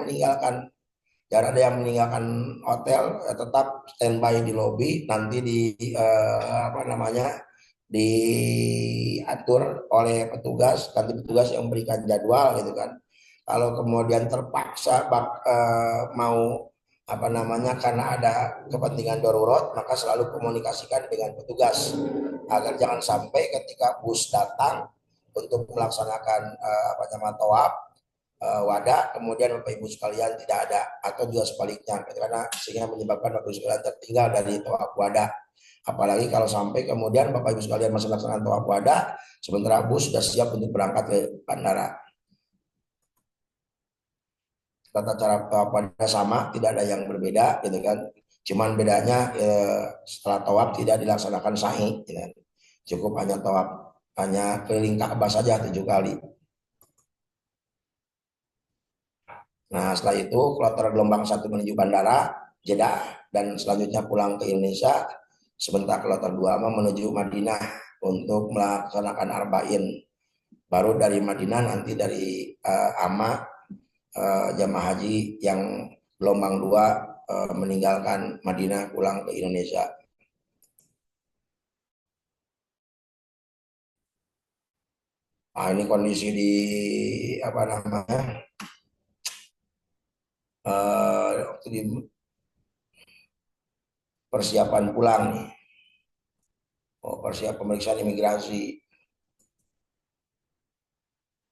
yang meninggalkan hotel, tetap standby di lobi. Nanti apa namanya diatur oleh petugas, nanti petugas yang memberikan jadwal gitu kan. Kalau kemudian terpaksa mau apa namanya karena ada kepentingan darurat, maka selalu komunikasikan dengan petugas agar jangan sampai ketika bus datang untuk melaksanakan apa namanya tawaf wada kemudian Bapak Ibu sekalian tidak ada, atau juga sebaliknya karena sehingga menyebabkan Bapak Ibu sekalian tertinggal dari tawaf wada. Apalagi kalau sampai kemudian Bapak Ibu sekalian masih melaksanakan tawaf wada sementara bus sudah siap untuk berangkat ke bandara. Tata cara tawaf wada sama, tidak ada yang berbeda gitu kan. Cuman bedanya setelah tawaf tidak dilaksanakan sa'i gitu kan. Cukup hanya tawaf, hanya keliling Ka'bah saja 7 kali. Nah, setelah itu kloter gelombang 1 menuju bandara Jeddah dan selanjutnya pulang ke Indonesia. Sebentar kloter 2 menuju Madinah untuk melaksanakan arba'in. Baru dari Madinah nanti dari jamaah haji yang gelombang 2 meninggalkan Madinah pulang ke Indonesia. Nah, ini kondisi di apa namanya waktu di persiapan pulang nih. Persiapan pemeriksaan imigrasi.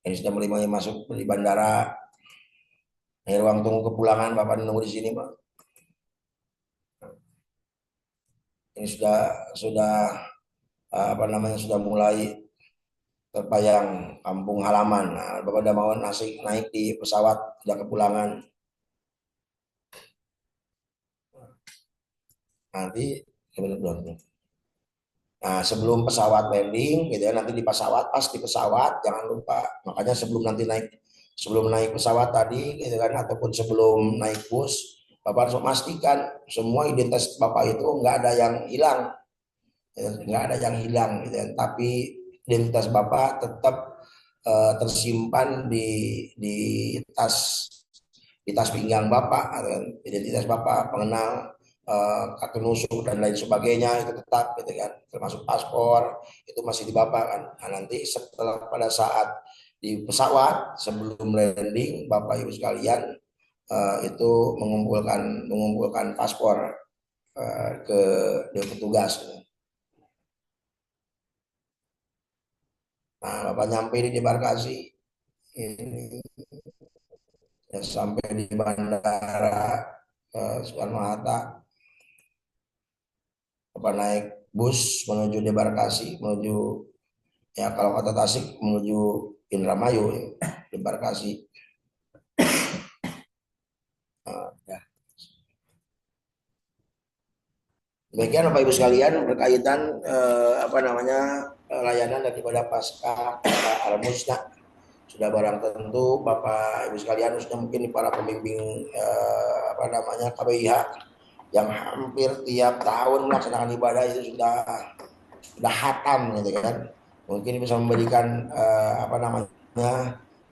Ini sudah mulai masuk di bandara. Ini ruang tunggu kepulangan, Bapak nunggu di sini, Pak. Ini sudah apa namanya sudah mulai terbayang kampung halaman. Nah, Bapak udah mau naik di pesawat sudah kepulangan. Nanti nah, sebelum pesawat landing gitu ya, nanti di pesawat, pas di pesawat jangan lupa, makanya sebelum naik pesawat tadi gitu kan, ataupun sebelum naik bus, Bapak harus memastikan semua identitas Bapak itu nggak ada yang hilang, ya, nggak ada yang hilang gitu ya. Tapi identitas Bapak tetap tersimpan di tas pinggang Bapak, identitas Bapak, pengenal, kartu nusuk dan lain sebagainya itu tetap gitu kan, termasuk paspor itu masih di Bapak kan. Nah, nanti setelah pada saat di pesawat sebelum landing Bapak Ibu sekalian itu mengumpulkan paspor ke petugas. Nah, Bapak nyampe di debarkasi ini ya, sampai di bandara Soekarno-Hatta, Bapak naik bus menuju debarkasi, menuju ya kalau kota Tasik menuju Indramayu ya, debarkasi. Ya. Demikian Bapak Ibu sekalian berkaitan layanan daripada pasca Al-Musna. Sudah barang tentu Bapak Ibu sekalian, khususnya mungkin para pembimbing KBIH yang hampir tiap tahun melaksanakan ibadah itu sudah hatam gitu kan. Mungkin bisa memberikan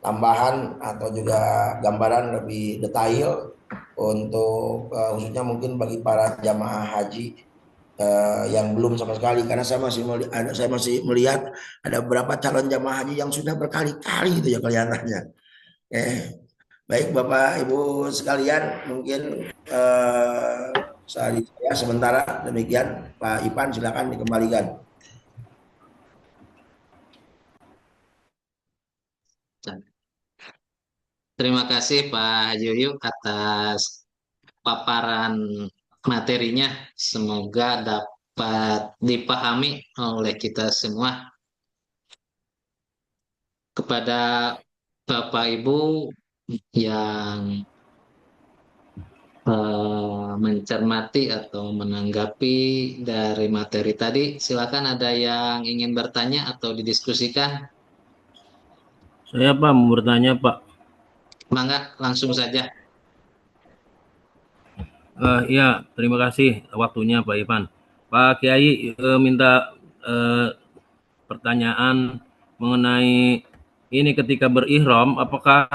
tambahan atau juga gambaran lebih detail untuk khususnya mungkin bagi para jamaah haji yang belum sama sekali, karena saya masih melihat ada beberapa calon jamaah haji yang sudah berkali-kali itu ya kelihatannya. Baik Bapak Ibu sekalian, mungkin saya sementara demikian. Pak Ipan silakan dikembalikan. Terima kasih Pak Haji Yuyu atas paparan materinya. Semoga dapat dipahami oleh kita semua. Kepada Bapak Ibu yang mencermati atau menanggapi dari materi tadi, silakan ada yang ingin bertanya atau didiskusikan. Saya Pak mau bertanya Pak. Mangga, langsung saja. Ya, terima kasih waktunya Pak Ipan. Pak Kiai minta pertanyaan mengenai ini ketika berihram, apakah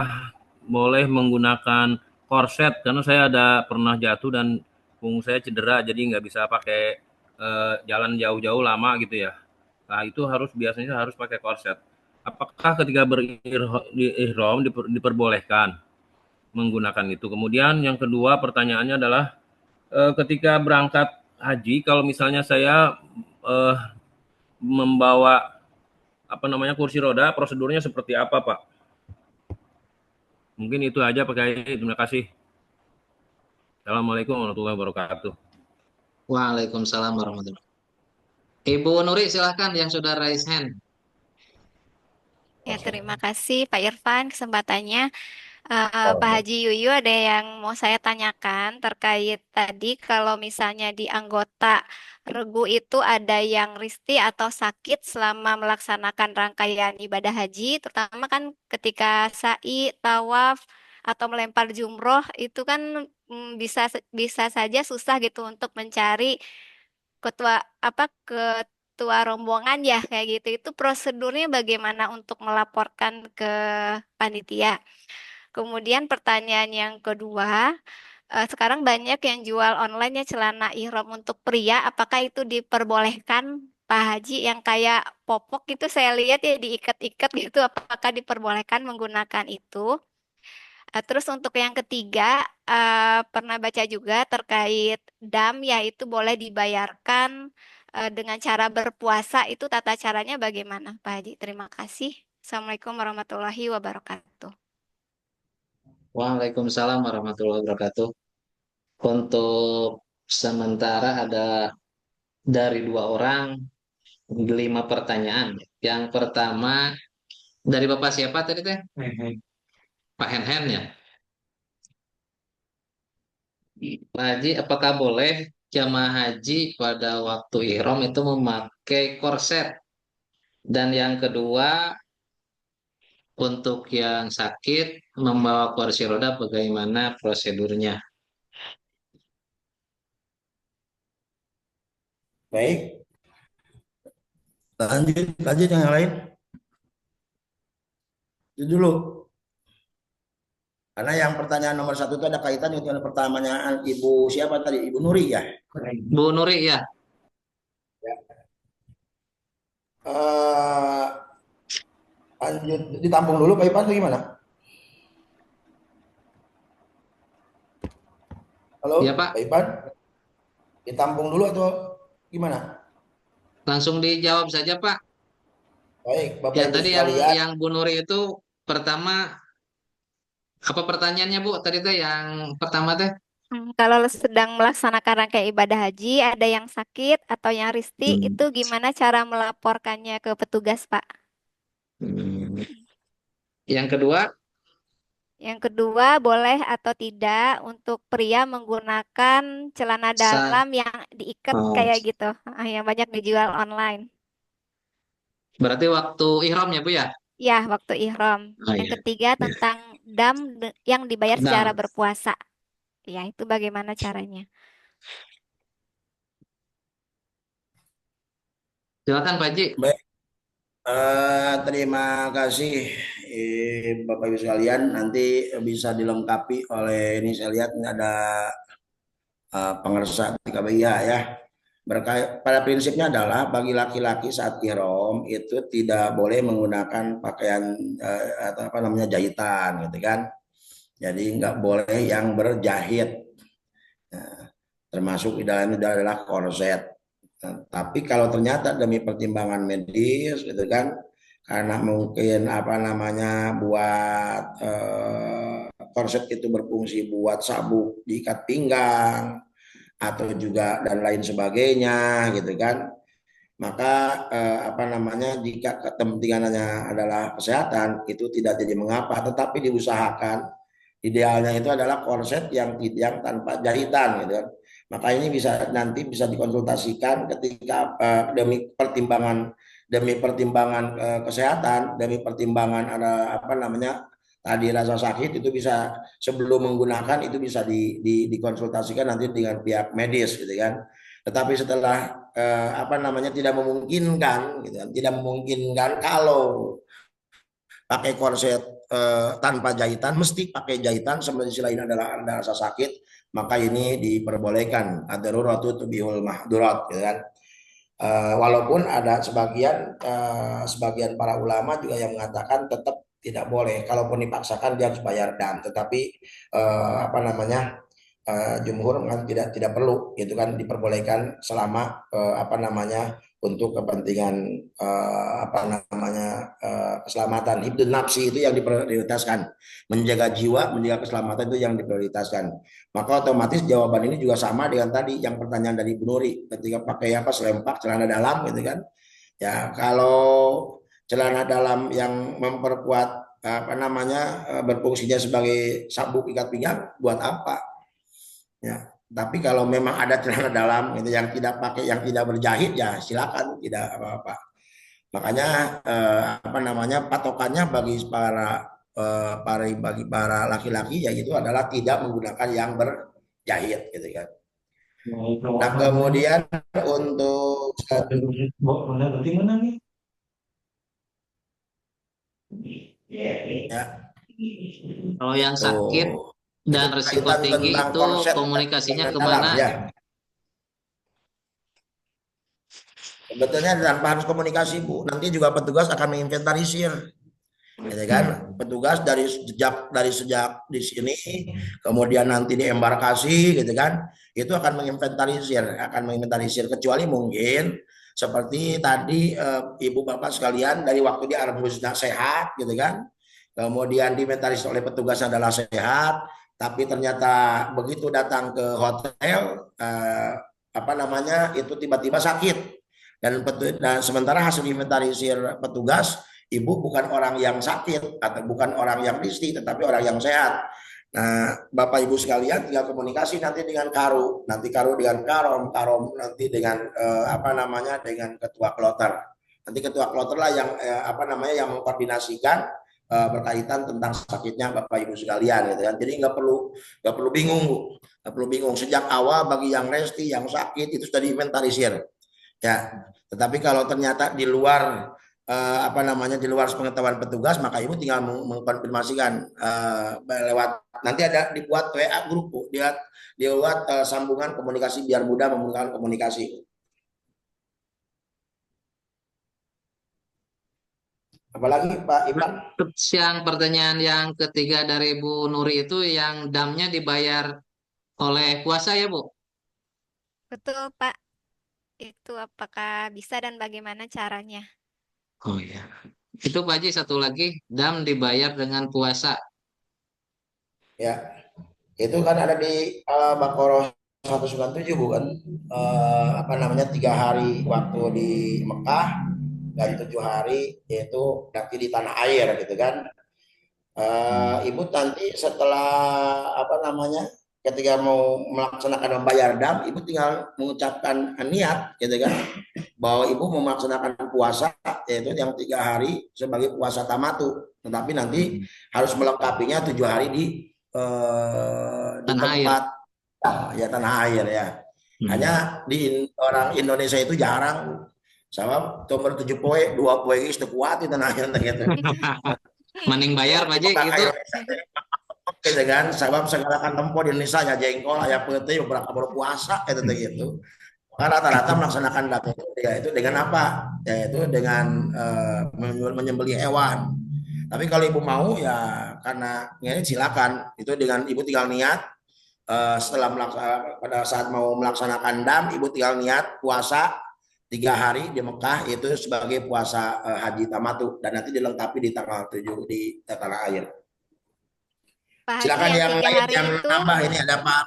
boleh menggunakan korset? Karena saya pernah jatuh dan punggung saya cedera, jadi nggak bisa pakai jalan jauh-jauh lama gitu ya. Nah itu biasanya harus pakai korset. Apakah ketika berihram diperbolehkan menggunakan itu? Kemudian yang kedua pertanyaannya adalah ketika berangkat haji, kalau misalnya saya membawa kursi roda, prosedurnya seperti apa Pak? Mungkin itu aja Pak Kiai. Terima kasih. Assalamualaikum warahmatullahi wabarakatuh. Waalaikumsalam warahmatullahi wabarakatuh. Ibu Nuri silahkan yang sudah raise hand. Ya, terima kasih Pak Irfan kesempatannya. Pak Haji Yuyu, ada yang mau saya tanyakan terkait tadi kalau misalnya di anggota regu itu ada yang risti atau sakit selama melaksanakan rangkaian ibadah haji, terutama kan ketika sa'i, tawaf, atau melempar jumroh itu kan bisa saja susah gitu untuk mencari ketua rombongan ya kayak gitu. Itu prosedurnya bagaimana untuk melaporkan ke panitia? Kemudian pertanyaan yang kedua, sekarang banyak yang jual online ya celana ihram untuk pria, apakah itu diperbolehkan Pak Haji yang kayak popok itu saya lihat ya diikat-ikat gitu, apakah diperbolehkan menggunakan itu? Terus untuk yang ketiga, pernah baca juga terkait dam, yaitu boleh dibayarkan dengan cara berpuasa, itu tata caranya bagaimana Pak Haji? Terima kasih. Assalamualaikum warahmatullahi wabarakatuh. Waalaikumsalam warahmatullahi wabarakatuh. Untuk sementara ada dari 2 orang 5 pertanyaan. Yang pertama dari Bapak siapa tadi teh? Pak Henhen ya. Pak Haji, apakah boleh jamaah haji pada waktu ihram itu memakai korset. Dan yang kedua, untuk yang sakit membawa kursi roda bagaimana prosedurnya? Baik, lanjut yang lain. Itu dulu. Karena yang pertanyaan nomor 1 itu ada kaitan dengan pertanyaan Ibu siapa tadi? Ibu Nuri ya? Bu Nuri ya. Eh, lanjut, ditampung dulu Pak Ipan atau gimana? Halo, Iya, Pak. Pak Ipan? Ditampung dulu atau gimana? Langsung dijawab saja, Pak. Baik, Bapak Ya, Ibu tadi sekalian. yang Bu Nuri itu pertama, apa pertanyaannya, Bu? Tadi teh yang pertama teh. Kalau sedang melaksanakan rangkaian ibadah haji, ada yang sakit atau yang risti, Hmm. itu gimana cara melaporkannya ke petugas, Pak? Yang kedua, Yang kedua, boleh atau tidak untuk pria menggunakan celana dalam yang diikat kayak gitu, yang banyak dijual online. berarti waktu ihram ya, Bu ya? Ya, waktu ihram. Oh, Yang iya. ketiga tentang dam yang dibayar secara Dam. berpuasa. Ya, itu bagaimana caranya? Silakan Pak Haji. Baik, terima kasih Bapak Ibu sekalian. Nanti bisa dilengkapi oleh ini saya lihat ini ada pengersa di KBIA ya. Pada prinsipnya adalah bagi laki-laki saat ihram itu tidak boleh menggunakan pakaian atau apa namanya jahitan gitu kan. Jadi nggak boleh yang berjahit. Nah, termasuk di dalamnya adalah korset. Nah, tapi kalau ternyata demi pertimbangan medis gitu kan, karena mungkin apa namanya buat korset itu berfungsi buat sabuk diikat pinggang atau juga dan lain sebagainya gitu kan, maka apa namanya jika kepentingannya adalah kesehatan itu tidak jadi mengapa, tetapi diusahakan idealnya itu adalah korset yang tanpa jahitan gitu kan. Maka ini bisa nanti bisa dikonsultasikan ketika demi pertimbangan kesehatan, demi pertimbangan ada apa namanya tadi rasa sakit itu bisa sebelum menggunakan itu bisa dikonsultasikan nanti dengan pihak medis gitu kan. Tetapi setelah apa namanya tidak memungkinkan gitu kan, tidak memungkinkan kalau pakai korset tanpa jahitan, mesti pakai jahitan, sisi lain adalah ada rasa sakit, maka ini diperbolehkan. Ad-daruratu tubihul mahdurat gitu kan. Walaupun ada sebagian para ulama juga yang mengatakan tetap tidak boleh, kalaupun dipaksakan dia harus bayar dam, tetapi apa namanya jumhur kan tidak perlu gitu kan, diperbolehkan selama apa namanya untuk kepentingan apa namanya keselamatan. Hibdun nafsi itu yang diprioritaskan, menjaga jiwa, menjaga keselamatan itu yang diprioritaskan. Maka otomatis jawaban ini juga sama dengan tadi yang pertanyaan dari Bu Nuri ketika pakai apa selempak celana dalam gitu kan. Ya, kalau celana dalam yang memperkuat apa namanya berfungsinya sebagai sabuk ikat pinggang, buat apa? Ya, tapi kalau memang ada celana dalam itu yang tidak pakai, yang tidak berjahit, ya silakan, tidak apa-apa. Makanya apa namanya patokannya bagi bagi para laki-laki ya itu adalah tidak menggunakan yang berjahit gitu kan. Nah, kemudian untuk ya, Kalau yang sakit dan risiko kaitan tinggi tentang itu korset komunikasinya dan dalam, kemana? ya. Sebetulnya tanpa harus komunikasi Bu, nanti juga petugas akan menginventarisir, gitu kan? Petugas dari sejak di sini, kemudian nanti di embarkasi, gitu kan? Itu akan menginventarisir, kecuali mungkin seperti tadi Ibu Bapak sekalian dari waktu di Armusna sehat, gitu kan? Kemudian diinventarisir oleh petugas adalah sehat, tapi ternyata begitu datang ke hotel apa namanya itu tiba-tiba sakit. Dan sementara hasil inventarisir petugas, ibu bukan orang yang sakit atau bukan orang yang risti, tetapi orang yang sehat. Nah, Bapak Ibu sekalian tinggal komunikasi nanti dengan Karu, nanti Karu dengan Karom, Karom nanti dengan apa namanya dengan ketua kloter. Nanti ketua kloter lah yang apa namanya yang mengkoordinasikan berkaitan tentang sakitnya Bapak Ibu sekalian gitu kan. Jadi nggak perlu bingung, Bu. Nggak perlu bingung. Sejak awal bagi yang resti, yang sakit itu sudah diinventarisir. Ya, tetapi kalau ternyata di luar apa namanya di luar pengetahuan petugas, maka ibu tinggal mengkonfirmasikan lewat nanti ada dibuat WA grup, Bu. Dibuat sambungan komunikasi biar mudah memudahkan komunikasi. Apalagi Pak Iman? Yang pertanyaan yang ketiga dari Bu Nuri itu yang damnya dibayar oleh puasa ya, Bu? Betul, Pak. Itu apakah bisa dan bagaimana caranya? Oh iya. Itu Pak Haji satu lagi, dam dibayar dengan puasa. Ya, itu kan ada di Al-Baqarah 197, bukan? Apa namanya 3 hari waktu di Mekah dari 7 hari yaitu nanti di tanah air gitu kan. Ibu nanti setelah apa namanya ketika mau melaksanakan membayar dam, ibu tinggal mengucapkan niat gitu kan bahwa ibu mau melaksanakan puasa yaitu yang 3 hari sebagai puasa tamatu, tetapi nanti harus melengkapinya 7 hari di Tanah air. tempat ya tanah air ya. Hanya di orang Indonesia itu jarang sama nomor 7 poe 2 poe itu kuat di tanah air gitu. Mending bayar Pak Haji gitu. Gitu kan, sebab segala kan tempo di Indonesia ya jengkol, ya putih, beberapa berpuasa gitu. Karena rata-rata melaksanakan data itu dengan apa? Yaitu dengan menyembelih hewan. Tapi kalau ibu mau ya karena ini silakan. Itu dengan ibu tinggal niat setelah pada saat mau melaksanakan dam, ibu tinggal niat puasa 3 hari di Mekah itu sebagai puasa haji tamatu dan nanti dilengkapi di tanggal 7 di tanah air. Pak Haji Silakan yang 3 lain hari yang itu, nambah, ini ada Pak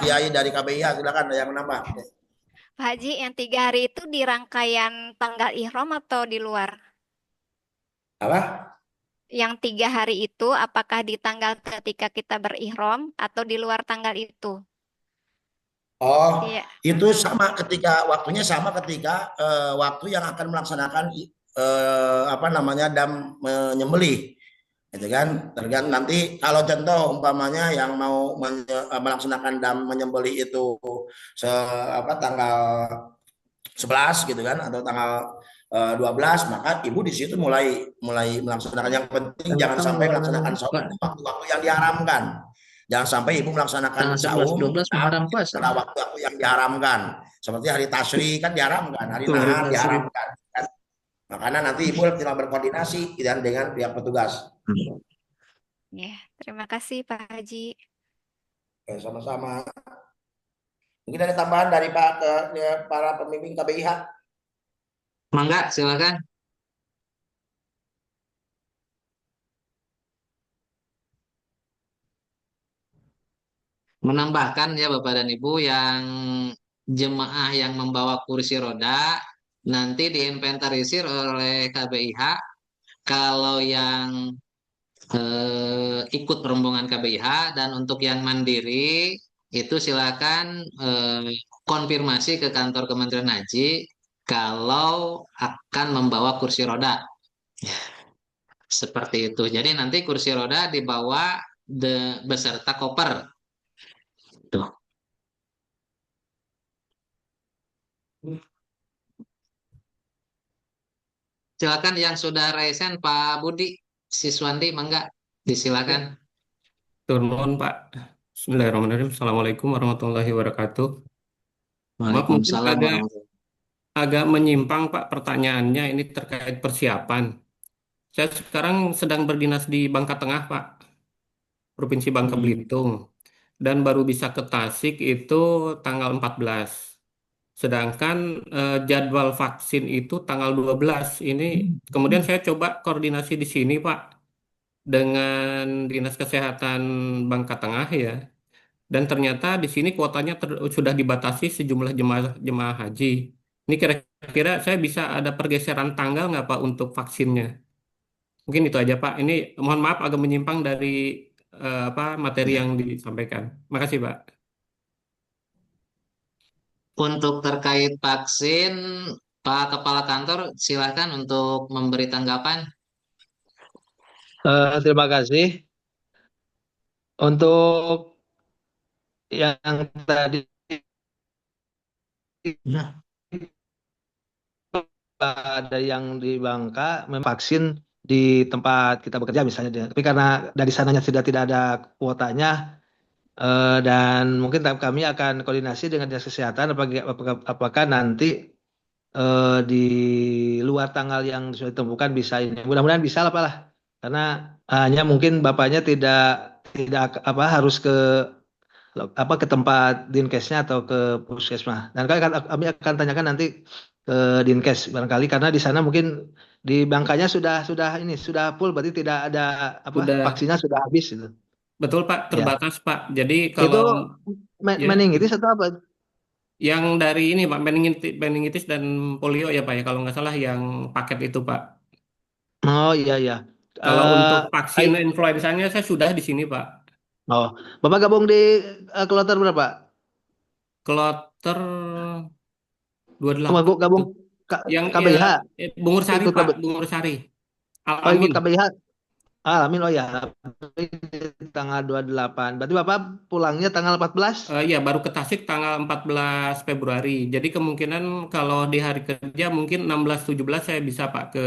Kiai dari KBIH, silakan ada yang nambah. Pak Haji yang 3 hari itu di rangkaian tanggal ihram atau di luar? Apa? Yang 3 hari itu apakah di tanggal ketika kita berihram atau di luar tanggal itu? Oh, Iya. itu sama ketika waktunya sama ketika waktu yang akan melaksanakan apa namanya dam menyembelih. Gitu kan, tergantung nanti kalau contoh umpamanya yang mau melaksanakan dam menyembelih itu tanggal 11 gitu kan atau tanggal 12, maka ibu di situ mulai melaksanakan. Yang penting jangan sampai melaksanakan saum waktu-waktu yang diharamkan. Jangan sampai ibu melaksanakan saum 12 haram puasa. pada waktu-waktu yang diharamkan. Seperti hari tasyrik kan diharamkan, hari nahar diharamkan. Kan? Makanya nanti ibu tinggal berkoordinasi dengan pihak petugas. Ya, terima kasih Pak Haji. Oke, sama-sama. Mungkin ada tambahan dari para pemimpin KBIH. Mangga, silakan. Menambahkan ya Bapak dan Ibu yang jemaah yang membawa kursi roda nanti diinventarisir oleh KBIH. Kalau yang ikut rombongan KBIH dan untuk yang mandiri itu silakan konfirmasi ke kantor Kementerian Haji kalau akan membawa kursi roda. Seperti itu. Jadi nanti kursi roda dibawa beserta koper. Tuh. Silakan yang sudah resen Pak Budi Siswandi, mangga disilakan. Turun Pak. Bismillahirrahmanirrahim. Assalamualaikum warahmatullahi wabarakatuh. Maaf mungkin Waalaikumsalam. agak menyimpang Pak pertanyaannya ini terkait persiapan. Saya sekarang sedang berdinas di Bangka Tengah Pak, Provinsi Bangka Belitung. Dan baru bisa ke Tasik itu tanggal 14. Sedangkan jadwal vaksin itu tanggal 12. Ini kemudian saya coba koordinasi di sini Pak dengan Dinas Kesehatan Bangka Tengah ya. Dan ternyata di sini kuotanya sudah dibatasi sejumlah jemaah haji. Ini kira-kira saya bisa ada pergeseran tanggal nggak Pak untuk vaksinnya? Mungkin itu aja Pak. Ini mohon maaf agak menyimpang dari materi yang disampaikan. Makasih, Pak. Untuk terkait vaksin, Pak Kepala Kantor silakan untuk memberi tanggapan. Terima kasih. Untuk yang tadi ada yang di Bangka vaksin di tempat kita bekerja misalnya, tapi karena dari sananya sudah tidak ada kuotanya, dan mungkin kami akan koordinasi dengan dinas kesehatan apakah nanti di luar tanggal yang sudah ditemukan bisa ini. Mudah-mudahan bisa lah Pak lah. Karena hanya mungkin bapaknya tidak harus ke tempat dinkesnya atau ke puskesmas. Dan kami akan tanyakan nanti ke dinkes barangkali karena di sana mungkin di Bangkanya sudah full, berarti tidak ada Sudah, vaksinnya sudah habis gitu. betul Pak, Ya. terbatas Pak. Jadi Itu kalau ya, meningitis atau apa? yang dari ini Pak, meningitis dan polio ya Pak ya, kalau nggak salah yang paket itu Pak. Oh iya iya. Kalau untuk vaksin Baik. influenzanya saya sudah di sini Pak. Oh, Bapak gabung di kloter berapa? Kloter 28 Gabung itu. gabung Yang ya, KBIH. Bungur Sari Ikut Pak, KBIH. Bungur Sari. Oh, ikut Al-Amin. KBIH. Amin. Oh ya. Tanggal 28. Berarti Bapak pulangnya tanggal 14? Ya, baru ke Tasik tanggal 14 Februari. Jadi kemungkinan kalau di hari kerja mungkin 16-17 saya bisa Pak ke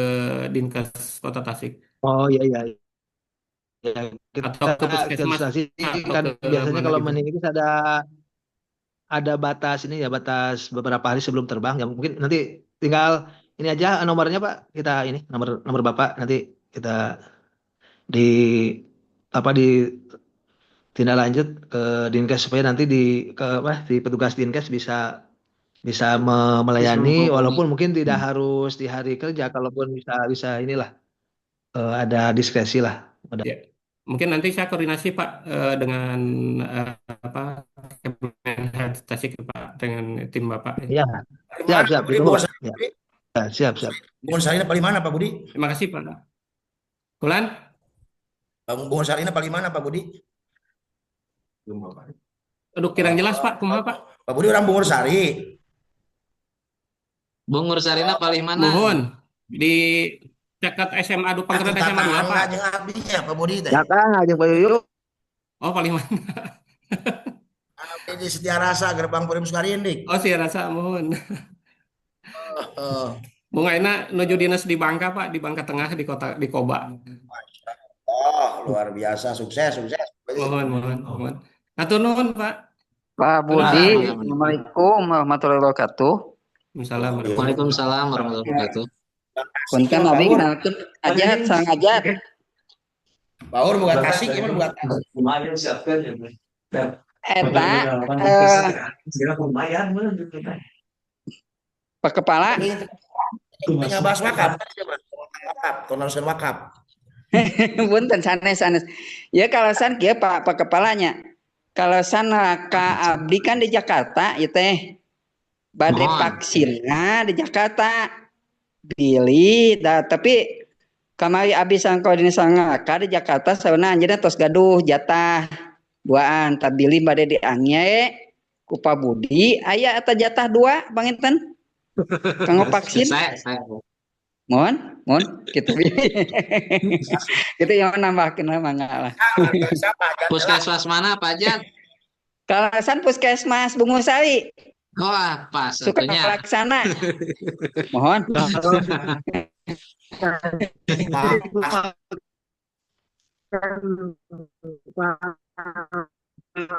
Dinkes Kota Tasik. Oh iya iya. Ya, Atau kita ke puskesmas konsultasi atau kan ke biasanya mana kalau gitu. meningitis ada batas ini ya, batas beberapa hari sebelum terbang ya, mungkin nanti tinggal ini aja nomornya Pak, kita ini nomor nomor Bapak nanti kita di tindak lanjut ke Dinkes supaya nanti di petugas Dinkes bisa bisa Bisa melayani menghubungi. walaupun mungkin tidak harus di hari kerja, kalaupun bisa bisa inilah ada diskresi lah. Ya, mungkin nanti saya koordinasi Pak dengan eh, apa Kemenhub Tasik Pak dengan tim Bapak. Iya, Di siap mana siap Pak Budi? ditunggu Bungur Pak. Sari, Ya, ya, siap siap. Bungur Sari paling mana Pak Budi? Terima kasih Pak. Bulan? Bungur Sari paling mana Pak Budi? Aduh, kirang jelas Pak, kumaha Pak? Pak Budi orang Bungur Sari. Bungur Sarina paling mana? Mohon di dekat SMA Pangkret SMA 2 Pak. Tetangga jeung abdinya Pak Budi teh. Ya Kang, ajeng Pak Yuyu. Oh, paling mana? Abdi di Setiarasa Gerbang Purim Sukarindik. Oh, sih rasa mohon. Oh, Bunga enak nuju dinas di Bangka Pak, di Bangka Tengah di kota di Koba. luar biasa, sukses sukses. Mohon. Atur nuhun Pak. Pak Terus, Budi, Mangga, mangga. Assalamualaikum warahmatullahi wabarakatuh. Waalaikumsalam. Waalaikumsalam warahmatullahi wabarakatuh. Punten abi kenalkeun ajat sang ajat. Baur bukan Tasik, ya bukan Tasik. Eta Pak Kepala Tengah bahas wakaf, wakaf, konversi wakaf. punten sanes. Ya kalasan kieu Pak Kepalanya. Kalasan ka abdi kan di Jakarta ya teh. Badai Mohon. vaksinnya di Jakarta. Pilih tapi kamari abdi sang koordinasi ngaka di Jakarta sabeuna anjeunna tos gaduh jatah duaan tabili bade diangye ku Pak Budi aya eta jatah 2 panginten kanggo vaksin Saya. mohon kitu kitu yang nambahkeun mangga lah Puskesmas mana Pak Jat? kalasan puskesmas Bungur Sari Wah, pas suka satunya. laksana mohon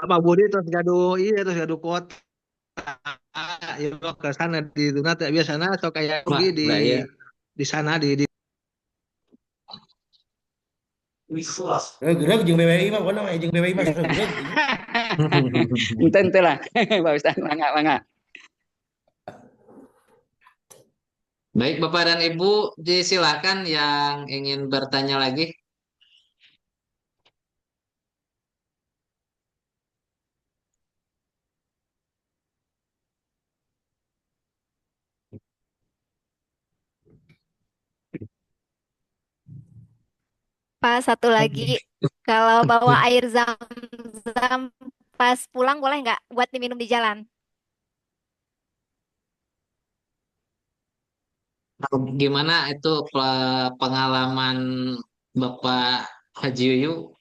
Pak Budi terus gaduh kuota. Ya ke sana di Tuna biasanya atau kayak Wah, di iya. di sana di Geureuh jeung BWI mah pokona jeung BWI mah geureuh. ente lah Pak Ustaz mangga Baik Bapak dan Ibu, disilakan yang ingin bertanya lagi. Pak, satu lagi. Kalau bawa air zam-zam pas pulang boleh nggak buat diminum di jalan? Gimana itu pengalaman Bapak Haji Yuyu?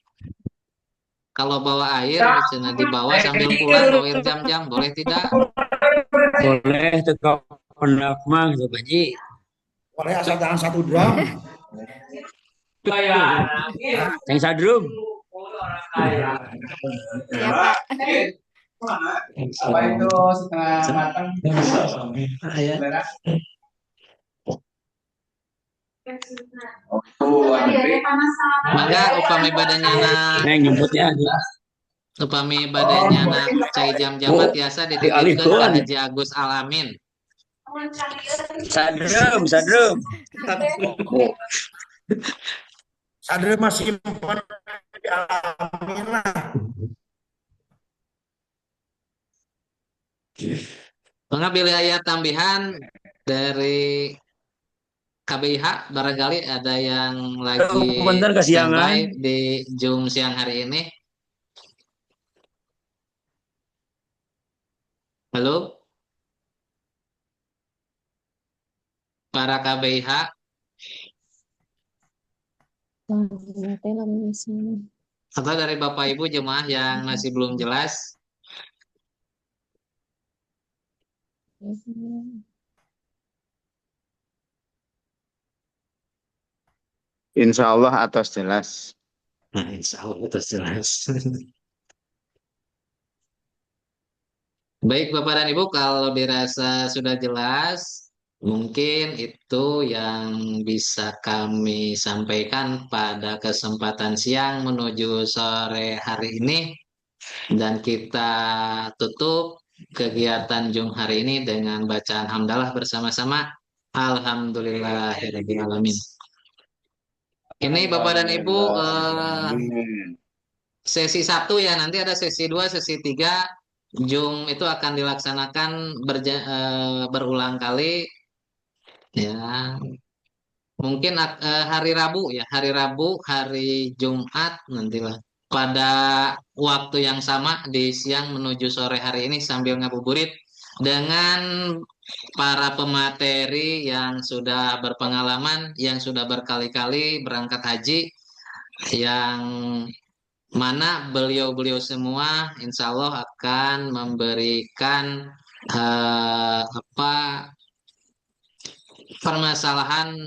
Kalau bawa air, cina dibawa sambil pulang, bawa air jam-jam, boleh tidak? Boleh tetap pendak mah gitu Pak Ji. Boleh asal jangan 1 drum. Yang sadrum. Iya, Pak. Apa itu setengah matang? Maka upami badannya Neng nyebutnya upami badannya cai jam-jamat biasa dititipkan ke Haji Agus Alamin. sadrum. Sadre masih simpan di alamin lah. Mengambil ayat tambahan dari KBIH, barangkali ada yang lagi Bentar standby kesiangan. di Zoom siang hari ini. Halo, para KBIH. Atau dari Bapak Ibu jemaah yang masih belum jelas. Insya Allah atas jelas. Nah, insya Allah atas jelas. Baik Bapak dan Ibu, kalau dirasa sudah jelas, mungkin itu yang bisa kami sampaikan pada kesempatan siang menuju sore hari ini. Dan kita tutup kegiatan Jum hari ini dengan bacaan hamdalah bersama-sama. Alhamdulillahirabbil alamin. Ini Bapak dan Ibu sesi 1 ya, nanti ada sesi 2, sesi 3. Jum itu akan dilaksanakan berulang kali ya. Mungkin hari Rabu ya, hari Rabu, hari Jumat nantilah. Pada waktu yang sama di siang menuju sore hari ini sambil ngabuburit dengan para pemateri yang sudah berpengalaman, yang sudah berkali-kali berangkat haji, yang mana beliau-beliau semua insya Allah akan memberikan permasalahan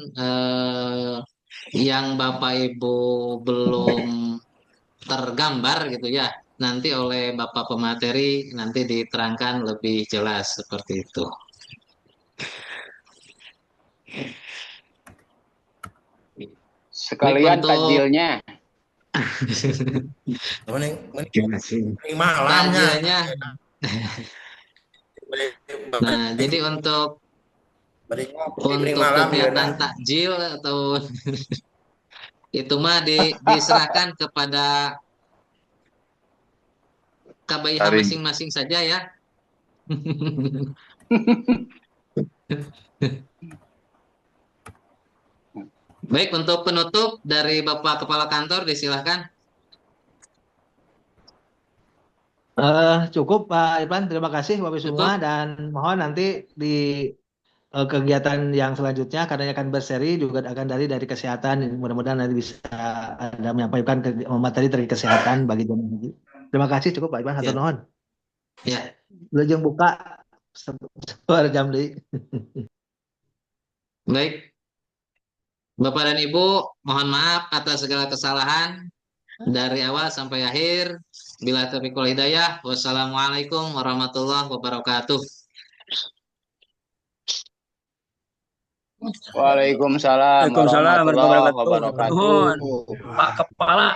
yang Bapak Ibu belum tergambar gitu ya, nanti oleh Bapak pemateri nanti diterangkan lebih jelas seperti itu. Sekalian takjilnya. Takjilnya. Nah, jadi untuk kegiatan takjil atau itu mah diserahkan kepada KBIH masing-masing saja ya. Baik, untuk penutup dari Bapak Kepala Kantor disilahkan. Cukup Pak Irfan, terima kasih Bapak semua, dan mohon nanti di kegiatan yang selanjutnya karena akan berseri juga akan dari kesehatan, mudah-mudahan nanti bisa ada menyampaikan materi dari kesehatan bagi jemaah haji. Terima kasih, cukup Pak Irfan, hatur nuhun. Ya. Lajeng buka jam deui. Baik. Bapak dan Ibu, mohon maaf atas segala kesalahan dari awal sampai akhir. Bila taufiq wal hidayah, wassalamualaikum warahmatullahi wabarakatuh. Waalaikumsalam warahmatullahi wabarakatuh. Pak Kepala.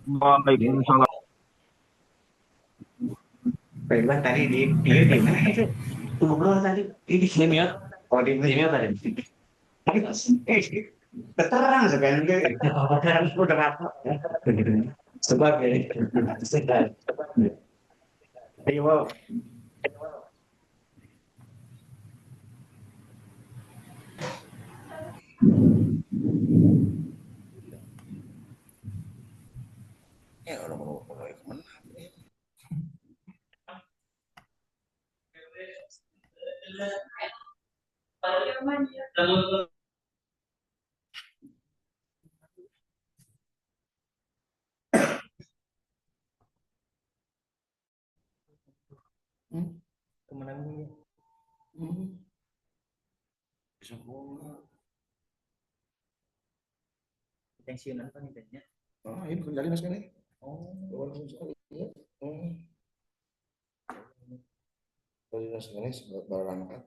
Waalaikumsalam. Pak Irfan tadi di mana itu? Ngobrol tadi di sini ya. Oh di sini tadi. Terang sekarang ke. Udah apa? Sebab ini. Ayo. Kemenangan. Bisa bola. Pensiunan kan intensnya. Ah, ini kendali mas kan? Oh, baru sekali. Ya. Dari mas kan berangkat.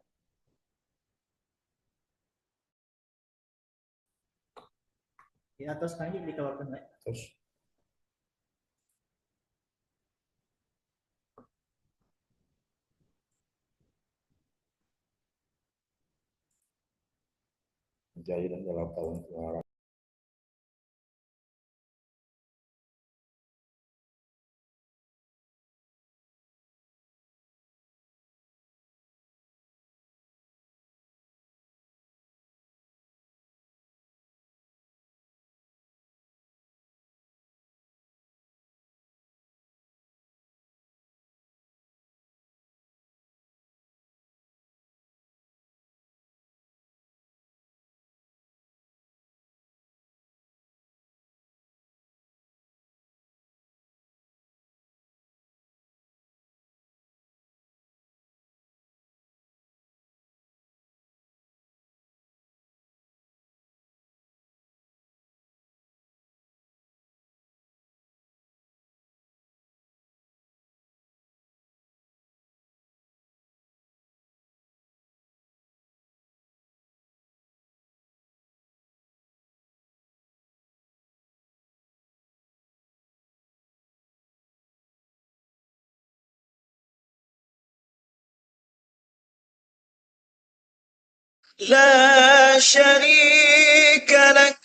Di atas kan dikeluarkan nggak? Terus. Jadi dan dalam tahun kemarin. لا شريك لك